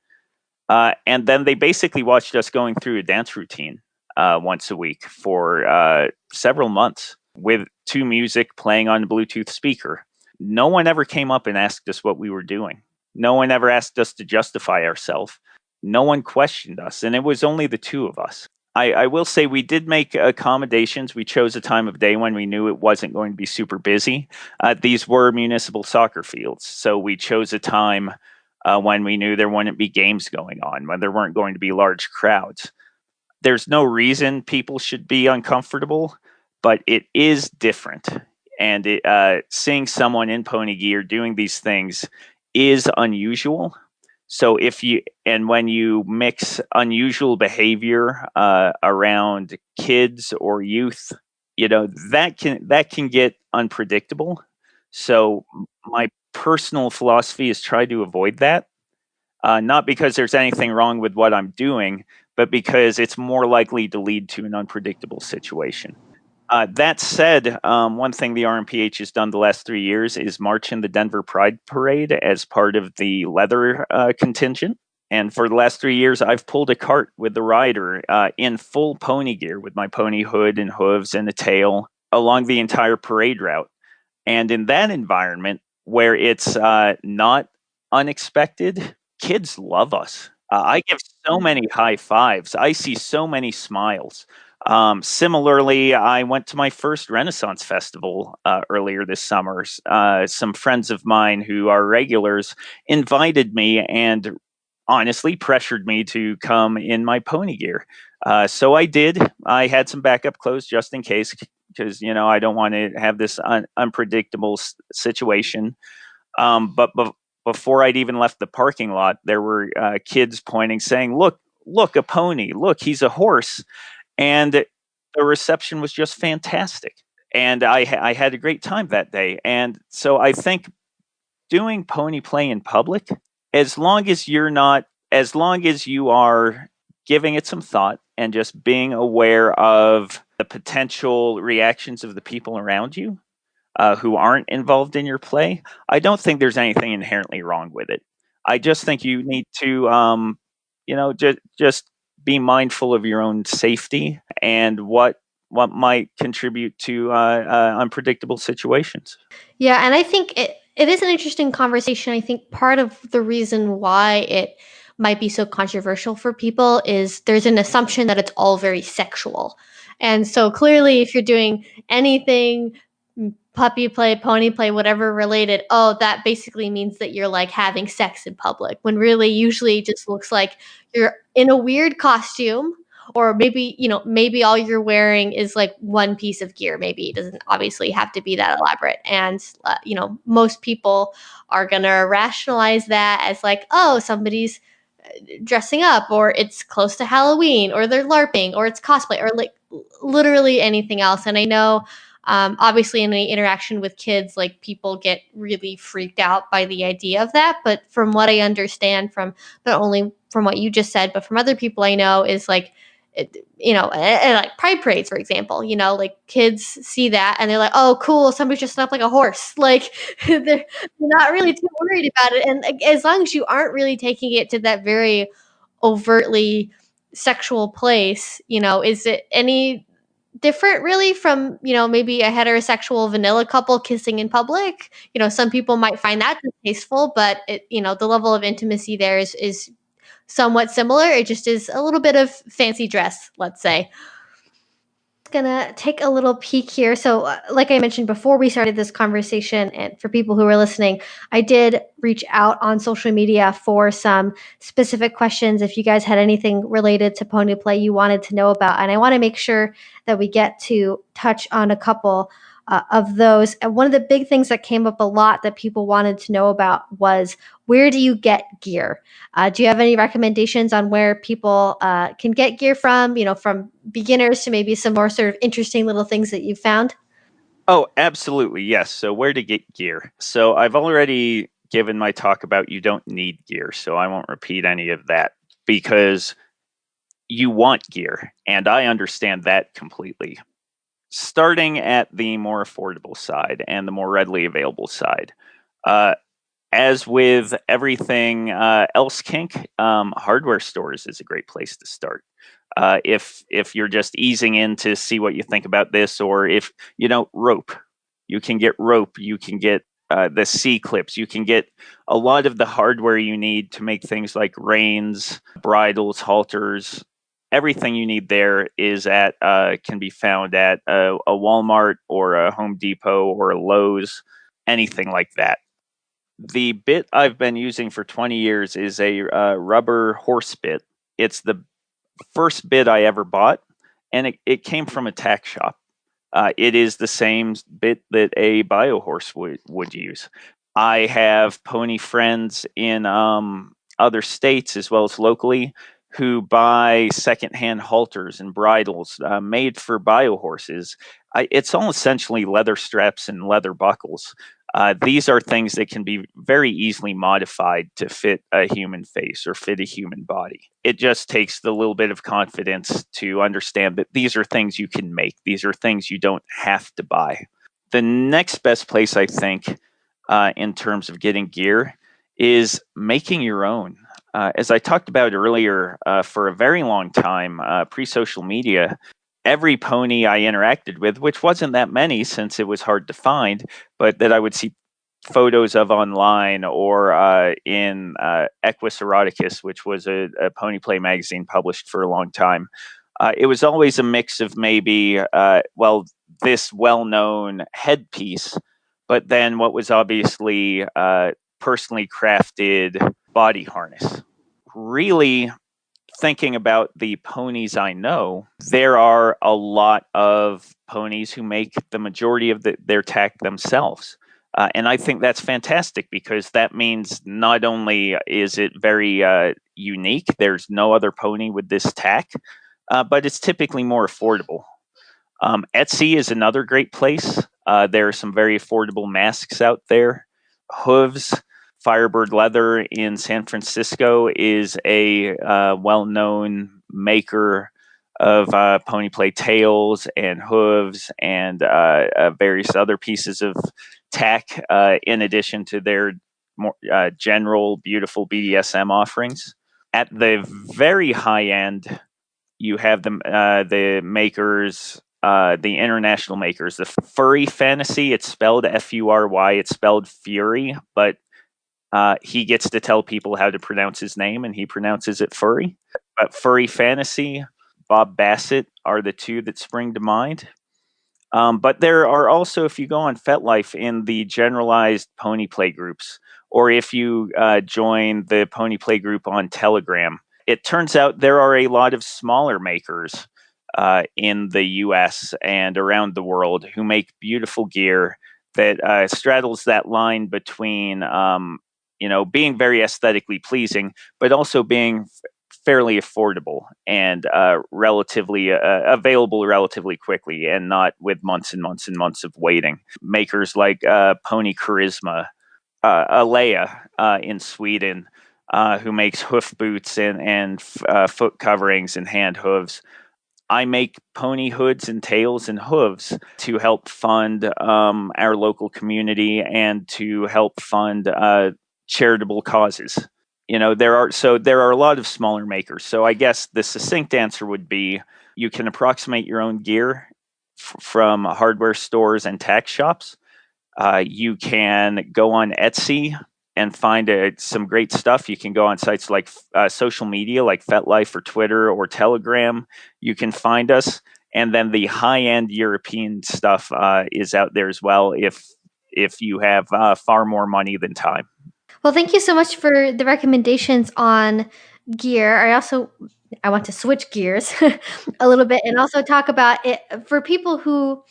Speaker 2: And then they basically watched us going through a dance routine once a week for several months with to music playing on a Bluetooth speaker. No one ever came up and asked us what we were doing. No one ever asked us to justify ourselves. No one questioned us, and it was only the two of us. I will say we did make accommodations. We chose a time of day when we knew it wasn't going to be super busy. These were municipal soccer fields, so we chose a time when we knew there wouldn't be games going on, when there weren't going to be large crowds. There's no reason people should be uncomfortable, but it is different. And seeing someone in pony gear doing these things is unusual. So when you mix unusual behavior around kids or youth, that can get unpredictable. So my personal philosophy is try to avoid that. Not because there's anything wrong with what I'm doing, but because it's more likely to lead to an unpredictable situation. That said, one thing the RMPH has done the last 3 years is march in the Denver Pride Parade as part of the leather contingent. And for the last 3 years, I've pulled a cart with the rider in full pony gear with my pony hood and hooves and a tail along the entire parade route. And in that environment where it's not unexpected, kids love us. I give so many high fives. I see so many smiles. Similarly, I went to my first Renaissance Festival earlier this summer. Some friends of mine who are regulars invited me and honestly pressured me to come in my pony gear. So I did. I had some backup clothes just in case, because I don't want to have this unpredictable situation. But before I'd even left the parking lot, there were kids pointing, saying, "Look, a pony! Look, he's a horse!" And the reception was just fantastic. And I had a great time that day. And so I think doing pony play in public, as long as you are giving it some thought and just being aware of the potential reactions of the people around you, who aren't involved in your play, I don't think there's anything inherently wrong with it. I just think you need to, just be mindful of your own safety and what might contribute to unpredictable situations.
Speaker 1: Yeah, and I think it is an interesting conversation. I think part of the reason why it might be so controversial for people is there's an assumption that it's all very sexual. And so clearly if you're doing anything puppy play, pony play, whatever related, oh, that basically means that you're like having sex in public, when really usually it just looks like you're in a weird costume, or maybe, maybe all you're wearing is like one piece of gear. Maybe it doesn't obviously have to be that elaborate. And most people are going to rationalize that as like, oh, somebody's dressing up, or it's close to Halloween, or they're LARPing, or it's cosplay, or like literally anything else. And I know, obviously, in the interaction with kids, like people get really freaked out by the idea of that. But from what I understand, from not only from what you just said, but from other people I know, is like, and like pride parades, for example, like kids see that and they're like, oh, cool, somebody's dressing up like a horse. Like they're not really too worried about it. And as long as you aren't really taking it to that very overtly sexual place, is it any different really from, maybe a heterosexual vanilla couple kissing in public? Some people might find that distasteful, but the level of intimacy there is somewhat similar. It just is a little bit of fancy dress, let's say. Gonna take a little peek here. So, like I mentioned before we started this conversation, and for people who are listening, I did reach out on social media for some specific questions. If you guys had anything related to Ponyplay you wanted to know about, and I want to make sure that we get to touch on a couple of those. And one of the big things that came up a lot that people wanted to know about was, where do you get gear? Do you have any recommendations on where people can get gear from, from beginners to maybe some more sort of interesting little things that you've found?
Speaker 2: Oh, absolutely. Yes. So, where to get gear? So, I've already given my talk about you don't need gear. So, I won't repeat any of that because you want gear. And I understand that completely. Starting at the more affordable side and the more readily available side. As with everything else kink, hardware stores is a great place to start. If you're just easing in to see what you think about this, or if rope, you can get rope, you can get the C clips, you can get a lot of the hardware you need to make things like reins, bridles, halters. Everything you need there can be found at a Walmart or a Home Depot or a Lowe's, anything like that. The bit I've been using for 20 years is a rubber horse bit. It's the first bit I ever bought, and it came from a tack shop. It is the same bit that a biohorse would use. I have pony friends in other states as well as locally who buy secondhand halters and bridles made for biohorses. It's all essentially leather straps and leather buckles. These are things that can be very easily modified to fit a human face or fit a human body. It just takes the little bit of confidence to understand that these are things you can make. These are things you don't have to buy. The next best place, I think, in terms of getting gear is making your own. As I talked about earlier, for a very long time, pre-social media, every pony I interacted with, which wasn't that many since it was hard to find, but that I would see photos of online or in Equus Eroticus, which was a Ponyplay magazine published for a long time. It was always a mix of maybe, this well-known headpiece, but then what was obviously personally crafted body harness. Really thinking about the ponies I know, there are a lot of ponies who make the majority of their tack themselves. And I think that's fantastic because that means not only is it very unique, there's no other pony with this tack, but it's typically more affordable. Etsy is another great place. There are some very affordable masks out there. Hooves, Firebird Leather in San Francisco is a well-known maker of Ponyplay tails and hooves and various other pieces of tech, in addition to their more general, beautiful BDSM offerings. At the very high end, you have the makers, the international makers, the Furry Fantasy. It's spelled Fury. It's spelled Fury, but he gets to tell people how to pronounce his name, and he pronounces it Furry. But Furry Fantasy, Bob Bassett are the two that spring to mind. But there are also, if you go on FetLife in the generalized Ponyplay groups, or if you join the Ponyplay group on Telegram, it turns out there are a lot of smaller makers in the US and around the world who make beautiful gear that straddles that line between, being very aesthetically pleasing, but also being fairly affordable and relatively available relatively quickly, and not with months and months and months of waiting. Makers like Pony Charisma, Alea in Sweden, who makes hoof boots and foot coverings and hand hooves. I make pony hoods and tails and hooves to help fund our local community and to help fund charitable causes. There are a lot of smaller makers. So I guess the succinct answer would be you can approximate your own gear from hardware stores and tax shops. You can go on Etsy and find some great stuff. You can go on sites like social media, like FetLife or Twitter or Telegram. You can find us, and then the high-end European stuff is out there as well. If you have far more money than time.
Speaker 1: Well, thank you so much for the recommendations on gear. I want to switch gears a little bit and also talk about it for people who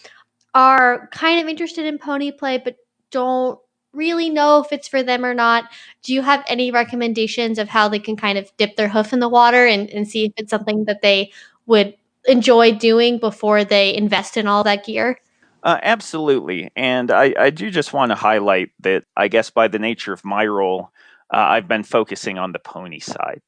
Speaker 1: are kind of interested in pony play but don't really know if it's for them or not. Do you have any recommendations of how they can kind of dip their hoof in the water and see if it's something that they would enjoy doing before they invest in all that gear?
Speaker 2: Absolutely. And I do just want to highlight that, I guess, by the nature of my role, I've been focusing on the pony side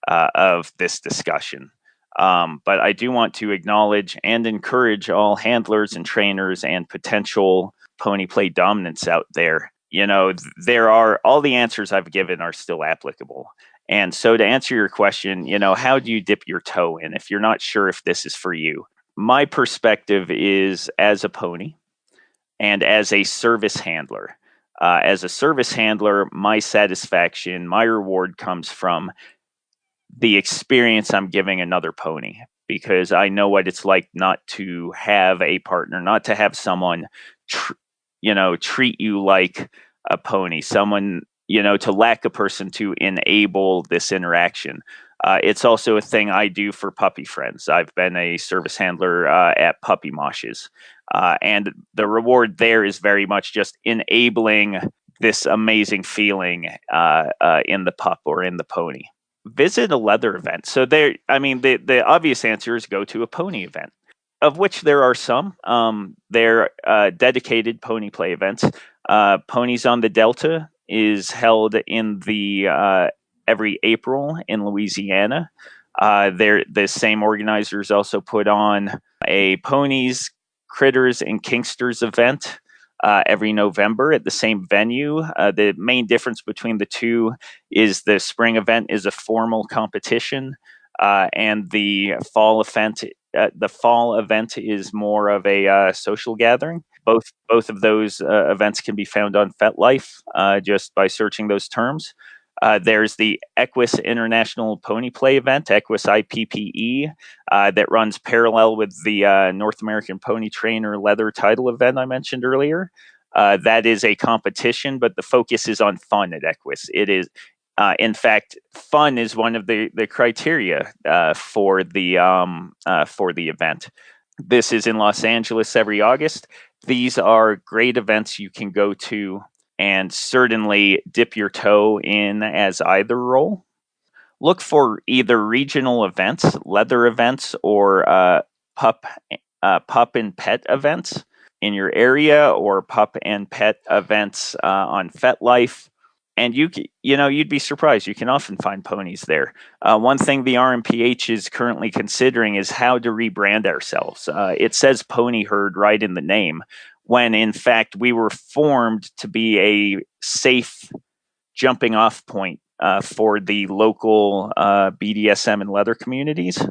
Speaker 2: of this discussion. But I do want to acknowledge and encourage all handlers and trainers and potential pony play dominants out there. There are all the answers I've given are still applicable. And so to answer your question, how do you dip your toe in if you're not sure if this is for you? My perspective is as a pony and as a service handler. As a service handler, my satisfaction, my reward comes from the experience I'm giving another pony, because I know what it's like not to have a partner, not to have someone, treat you like a pony, someone, to lack a person to enable this interaction. It's also a thing I do for puppy friends. I've been a service handler at puppy moshes. And the reward there is very much just enabling this amazing feeling in the pup or in the pony. Visit a leather event. So the obvious answer is go to a pony event, of which there are some. They're dedicated pony play events. Ponies on the Delta is held in the every April in Louisiana. The same organizers also put on a Ponies, Critters, and Kinksters event every November at the same venue. The main difference between the two is the spring event is a formal competition, and the fall event is more of a social gathering. Both of those events can be found on FetLife just by searching those terms. There's the Equus International Ponyplay event, Equus IPPE, that runs parallel with the North American Pony Trainer Leather Title event I mentioned earlier. That is a competition, but the focus is on fun at Equus. It is, in fact, fun is one of the criteria for the event. This is in Los Angeles every August. These are great events you can go to and certainly dip your toe in as either role. Look for either regional events, leather events, or pup and pet events in your area, or pup and pet events on FetLife. and you'd be surprised. You can often find ponies there. One thing the RMPH is currently considering is how to rebrand ourselves. It says Pony Herd right in the name, when in fact we were formed to be a safe jumping off point for the local BDSM and leather communities.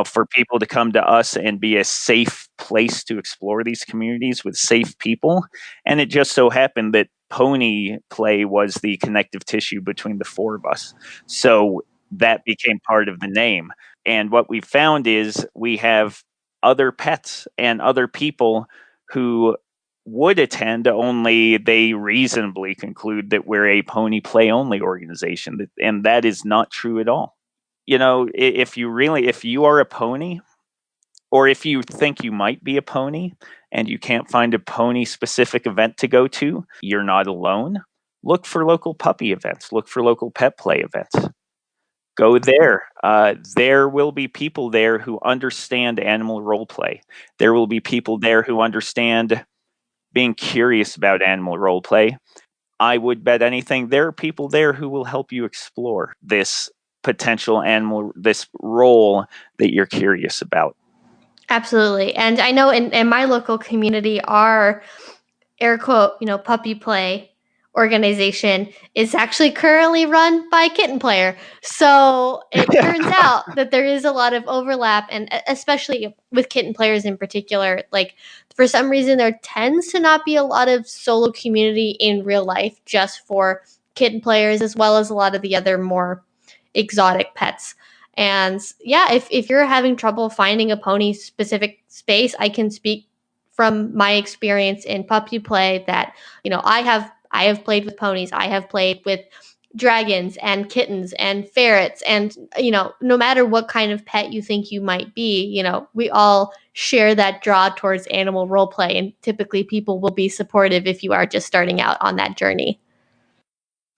Speaker 2: For people to come to us and be a safe place to explore these communities with safe people. And it just so happened that Ponyplay was the connective tissue between the four of us. So that became part of the name. And what we found is we have other pets and other people who would attend, only they reasonably conclude that we're a Ponyplay only organization. And that is not true at all. If you are a pony, or if you think you might be a pony and you can't find a pony specific event to go to, you're not alone. Look for local puppy events, look for local pet play events. Go there. There will be people there who understand animal role play. There will be people there who understand being curious about animal role play. I would bet anything there are people there who will help you explore this potential animal, this role that you're curious about.
Speaker 1: Absolutely. And I know in my local community, our air quote, puppy play organization is actually currently run by Kitten Player. So it turns out that there is a lot of overlap, and especially with Kitten Players in particular, like for some reason there tends to not be a lot of solo community in real life just for Kitten Players, as well as a lot of the other more exotic pets. And yeah, if you're having trouble finding a pony specific space, I can speak from my experience in puppy play that I have played with ponies. I have played with dragons and kittens and ferrets, and no matter what kind of pet you think you might be, we all share that draw towards animal role play, and typically people will be supportive if you are just starting out on that journey.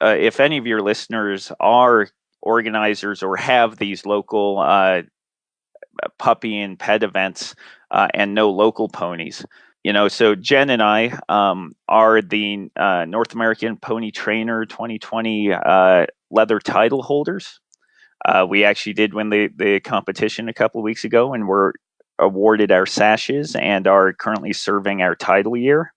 Speaker 2: If any of your listeners are organizers or have these local puppy and pet events and know local ponies, so Jen and I are the North American Pony Trainer 2020 leather title holders. We actually did win the competition a couple of weeks ago, and were awarded our sashes and are currently serving our title year,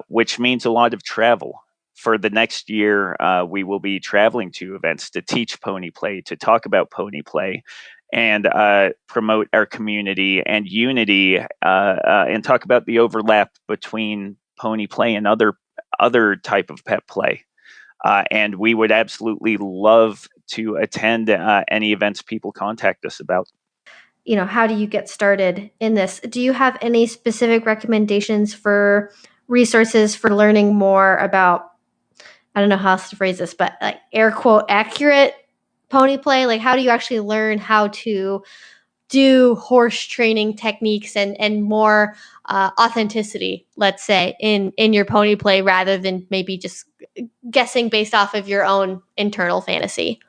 Speaker 2: which means a lot of travel. For the next year, we will be traveling to events to teach pony play, to talk about pony play, and promote our community and unity, and talk about the overlap between pony play and other type of pet play. And we would absolutely love to attend any events people contact us about.
Speaker 1: How do you get started in this? Do you have any specific recommendations for resources for learning more about, I don't know how else to phrase this, but like air quote accurate pony play? Like, how do you actually learn how to do horse training techniques and more authenticity, let's say, in your pony play, rather than maybe just guessing based off of your own internal fantasy?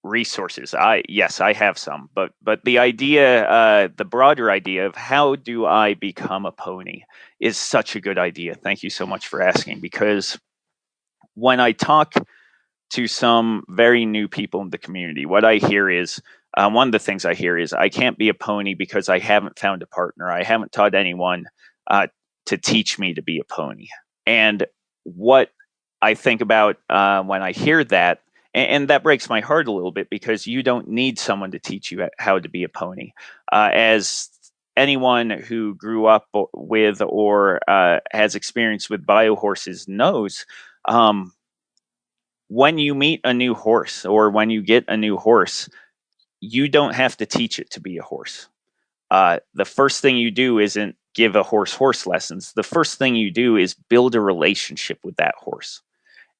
Speaker 2: Resources. Yes, I have some, but the idea, the broader idea of how do I become a pony is such a good idea. Thank you so much for asking, because when I talk to some very new people in the community, what I hear is, one of the things I hear is, I can't be a pony because I haven't found a partner. I haven't taught anyone to teach me to be a pony. And what I think about when I hear that, and that breaks my heart a little bit, because you don't need someone to teach you how to be a pony. As anyone who grew up with or has experience with bio horses knows, when you meet a new horse, or when you get a new horse, you don't have to teach it to be a horse. The first thing you do isn't give a horse lessons. The first thing you do is build a relationship with that horse.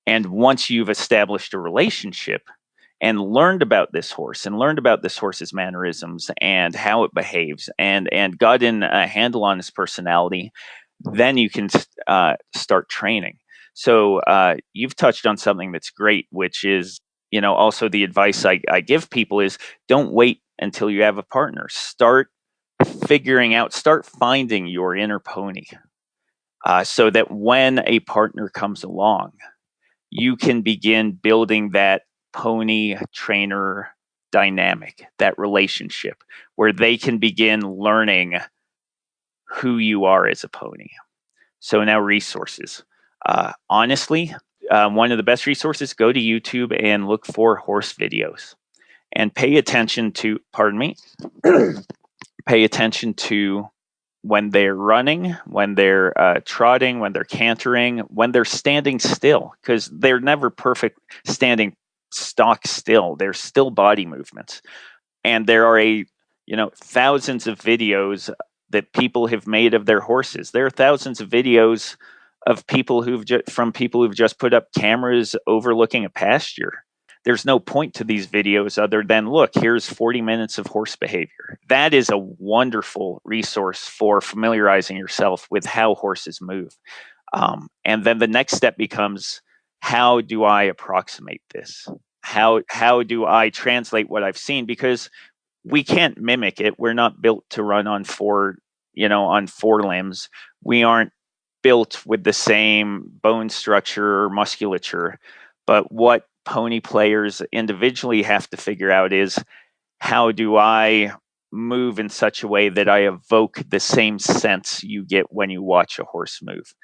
Speaker 2: And once you've established a relationship and learned about this horse, and learned about this horse's mannerisms and how it behaves, and gotten a handle on its personality, then you can start training. So you've touched on something that's great, which is, also the advice I give people is, don't wait until you have a partner. Start finding your inner pony, so that when a partner comes along, you can begin building that pony trainer dynamic, that relationship, where they can begin learning who you are as a pony. So now resources. Honestly, one of the best resources, go to YouTube and look for horse videos and pay attention to, pay attention to when they're running, when they're trotting, when they're cantering, when they're standing still, because they're never perfect standing stock still. There's still body movements. And there are thousands of videos that people have made of their horses. There are thousands of videos of people who've just put up cameras overlooking a pasture. There's no point to these videos other than, look, here's 40 minutes of horse behavior. That is a wonderful resource for familiarizing yourself with how horses move. And then the next step becomes, how do I approximate this? How do I translate what I've seen? Because we can't mimic it. We're not built to run on four limbs. We aren't built with the same bone structure or musculature. But what pony players individually have to figure out is, how do I move in such a way that I evoke the same sense you get when you watch a horse move?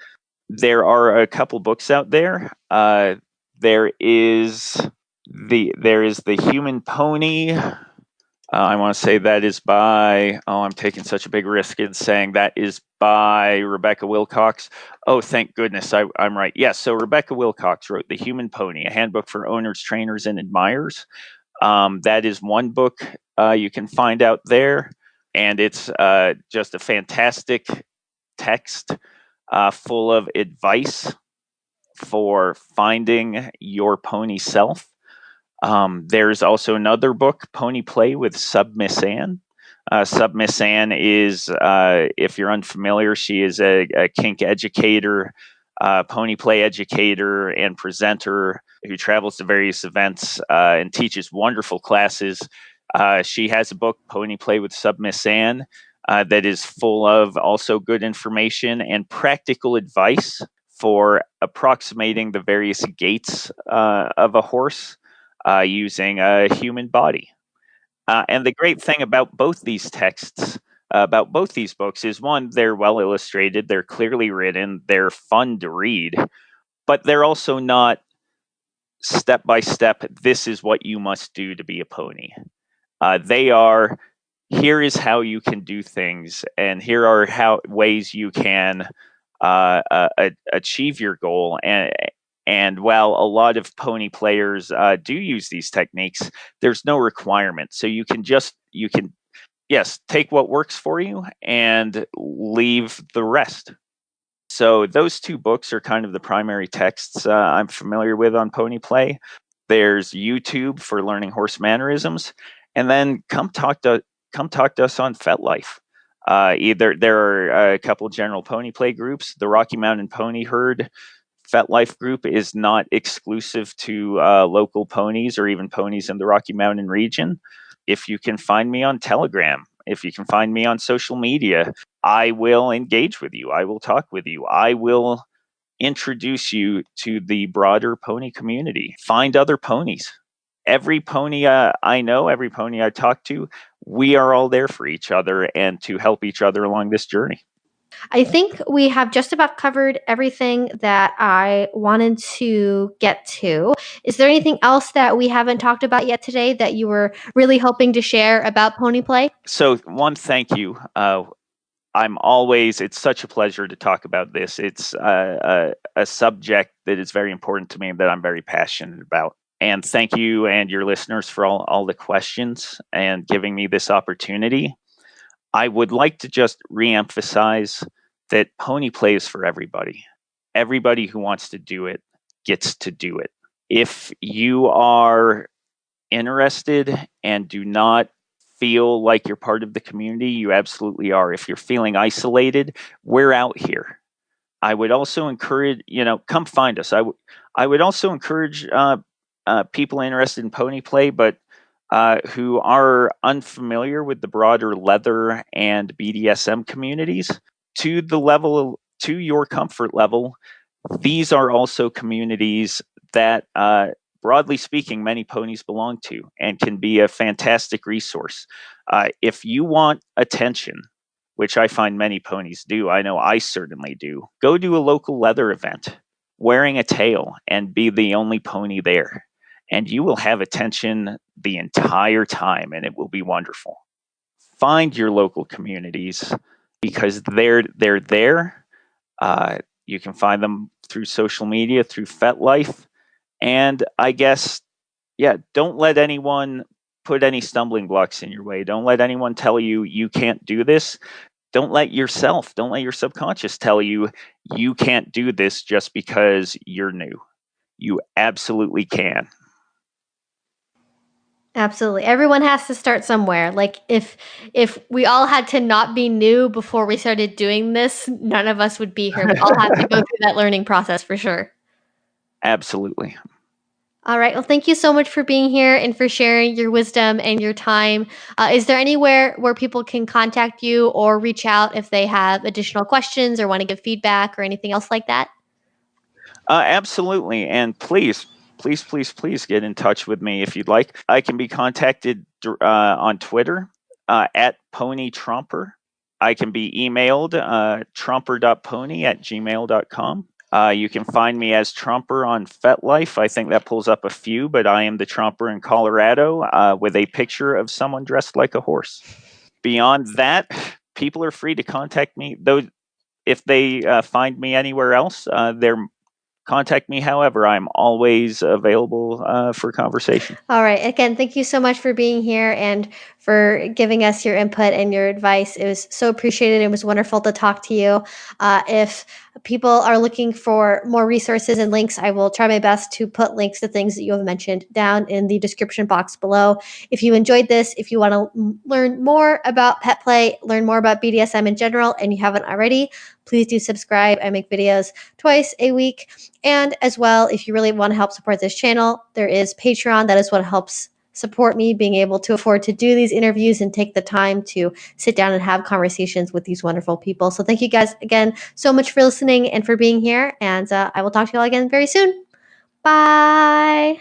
Speaker 2: There are a couple books out there. There is the Human Pony. I want to say that is by, I'm taking such a big risk in saying that is by Rebecca Wilcox. Oh, thank goodness, I'm right. Yes, so Rebecca Wilcox wrote The Human Pony, a handbook for owners, trainers, and admirers. That is one book you can find out there, and it's just a fantastic text full of advice for finding your pony self. There's also another book, Ponyplay with Miss Ann. Miss Ann is, if you're unfamiliar, she is a kink educator, Ponyplay educator, and presenter who travels to various events and teaches wonderful classes. She has a book, Ponyplay with Miss Ann, that is full of also good information and practical advice for approximating the various gaits of a horse using a human body. And the great thing about both these texts, about both these books, is one, they're well illustrated, they're clearly written, they're fun to read, but they're also not step by step, this is what you must do to be a pony. They are, here is how you can do things, and here are ways you can achieve your goal. And while a lot of pony players do use these techniques, there's no requirement. So you can take what works for you and leave the rest. So those two books are kind of the primary texts I'm familiar with on Ponyplay. There's YouTube for learning horse mannerisms, and then come talk to us on FetLife. Either there are a couple general Ponyplay groups, the Rocky Mountain Pony Herd FetLife group is not exclusive to local ponies or even ponies in the Rocky Mountain region. If you can find me on Telegram, if you can find me on social media, I will engage with you. I will talk with you. I will introduce you to the broader pony community. Find other ponies. Every pony I know, every pony I talk to, we are all there for each other and to help each other along this journey.
Speaker 1: I think we have just about covered everything that I wanted to get to. Is there anything else that we haven't talked about yet today that you were really hoping to share about Ponyplay?
Speaker 2: So, one, thank you. It's such a pleasure to talk about this. It's a subject that is very important to me and that I'm very passionate about. And thank you and your listeners for all the questions and giving me this opportunity. I would like to just reemphasize that Ponyplay is for everybody. Everybody who wants to do it gets to do it. If you are interested and do not feel like you're part of the community, you absolutely are. If you're feeling isolated, we're out here. I would also encourage, come find us. I would also encourage people interested in Ponyplay, but who are unfamiliar with the broader leather and BDSM communities, to your comfort level, these are also communities that, broadly speaking, many ponies belong to and can be a fantastic resource. If you want attention, which I find many ponies do, I know I certainly do, go to a local leather event wearing a tail and be the only pony there. And you will have attention the entire time, and it will be wonderful. Find your local communities because they're there. You can find them through social media, through FetLife, and I guess, don't let anyone put any stumbling blocks in your way. Don't let anyone tell you you can't do this. Don't let your subconscious tell you you can't do this just because you're new. You absolutely can.
Speaker 1: Absolutely. Everyone has to start somewhere. Like if we all had to not be new before we started doing this, none of us would be here. We all have to go through that learning process for sure.
Speaker 2: Absolutely.
Speaker 1: All right. Well, thank you so much for being here and for sharing your wisdom and your time. Is there anywhere where people can contact you or reach out if they have additional questions or want to give feedback or anything else like that?
Speaker 2: Absolutely. And please get in touch with me if you'd like. I can be contacted on Twitter at Pony Tromper. I can be emailed tromper.pony@gmail.com. You can find me as Tromper on FetLife. I think that pulls up a few, but I am the Tromper in Colorado with a picture of someone dressed like a horse. Beyond that, people are free to contact me. Though, if they find me anywhere else, contact me. However, I'm always available for conversation.
Speaker 1: All right. Again, thank you so much for being here and for giving us your input and your advice. It was so appreciated. It was wonderful to talk to you. If people are looking for more resources and links, I will try my best to put links to things that you have mentioned down in the description box below. If you enjoyed this, if you want to learn more about pet play, learn more about BDSM in general, and you haven't already, please do subscribe. I make videos twice a week. And as well, if you really want to help support this channel, there is Patreon. That is what helps support me being able to afford to do these interviews and take the time to sit down and have conversations with these wonderful people. So thank you guys again so much for listening and for being here. And I will talk to you all again very soon. Bye.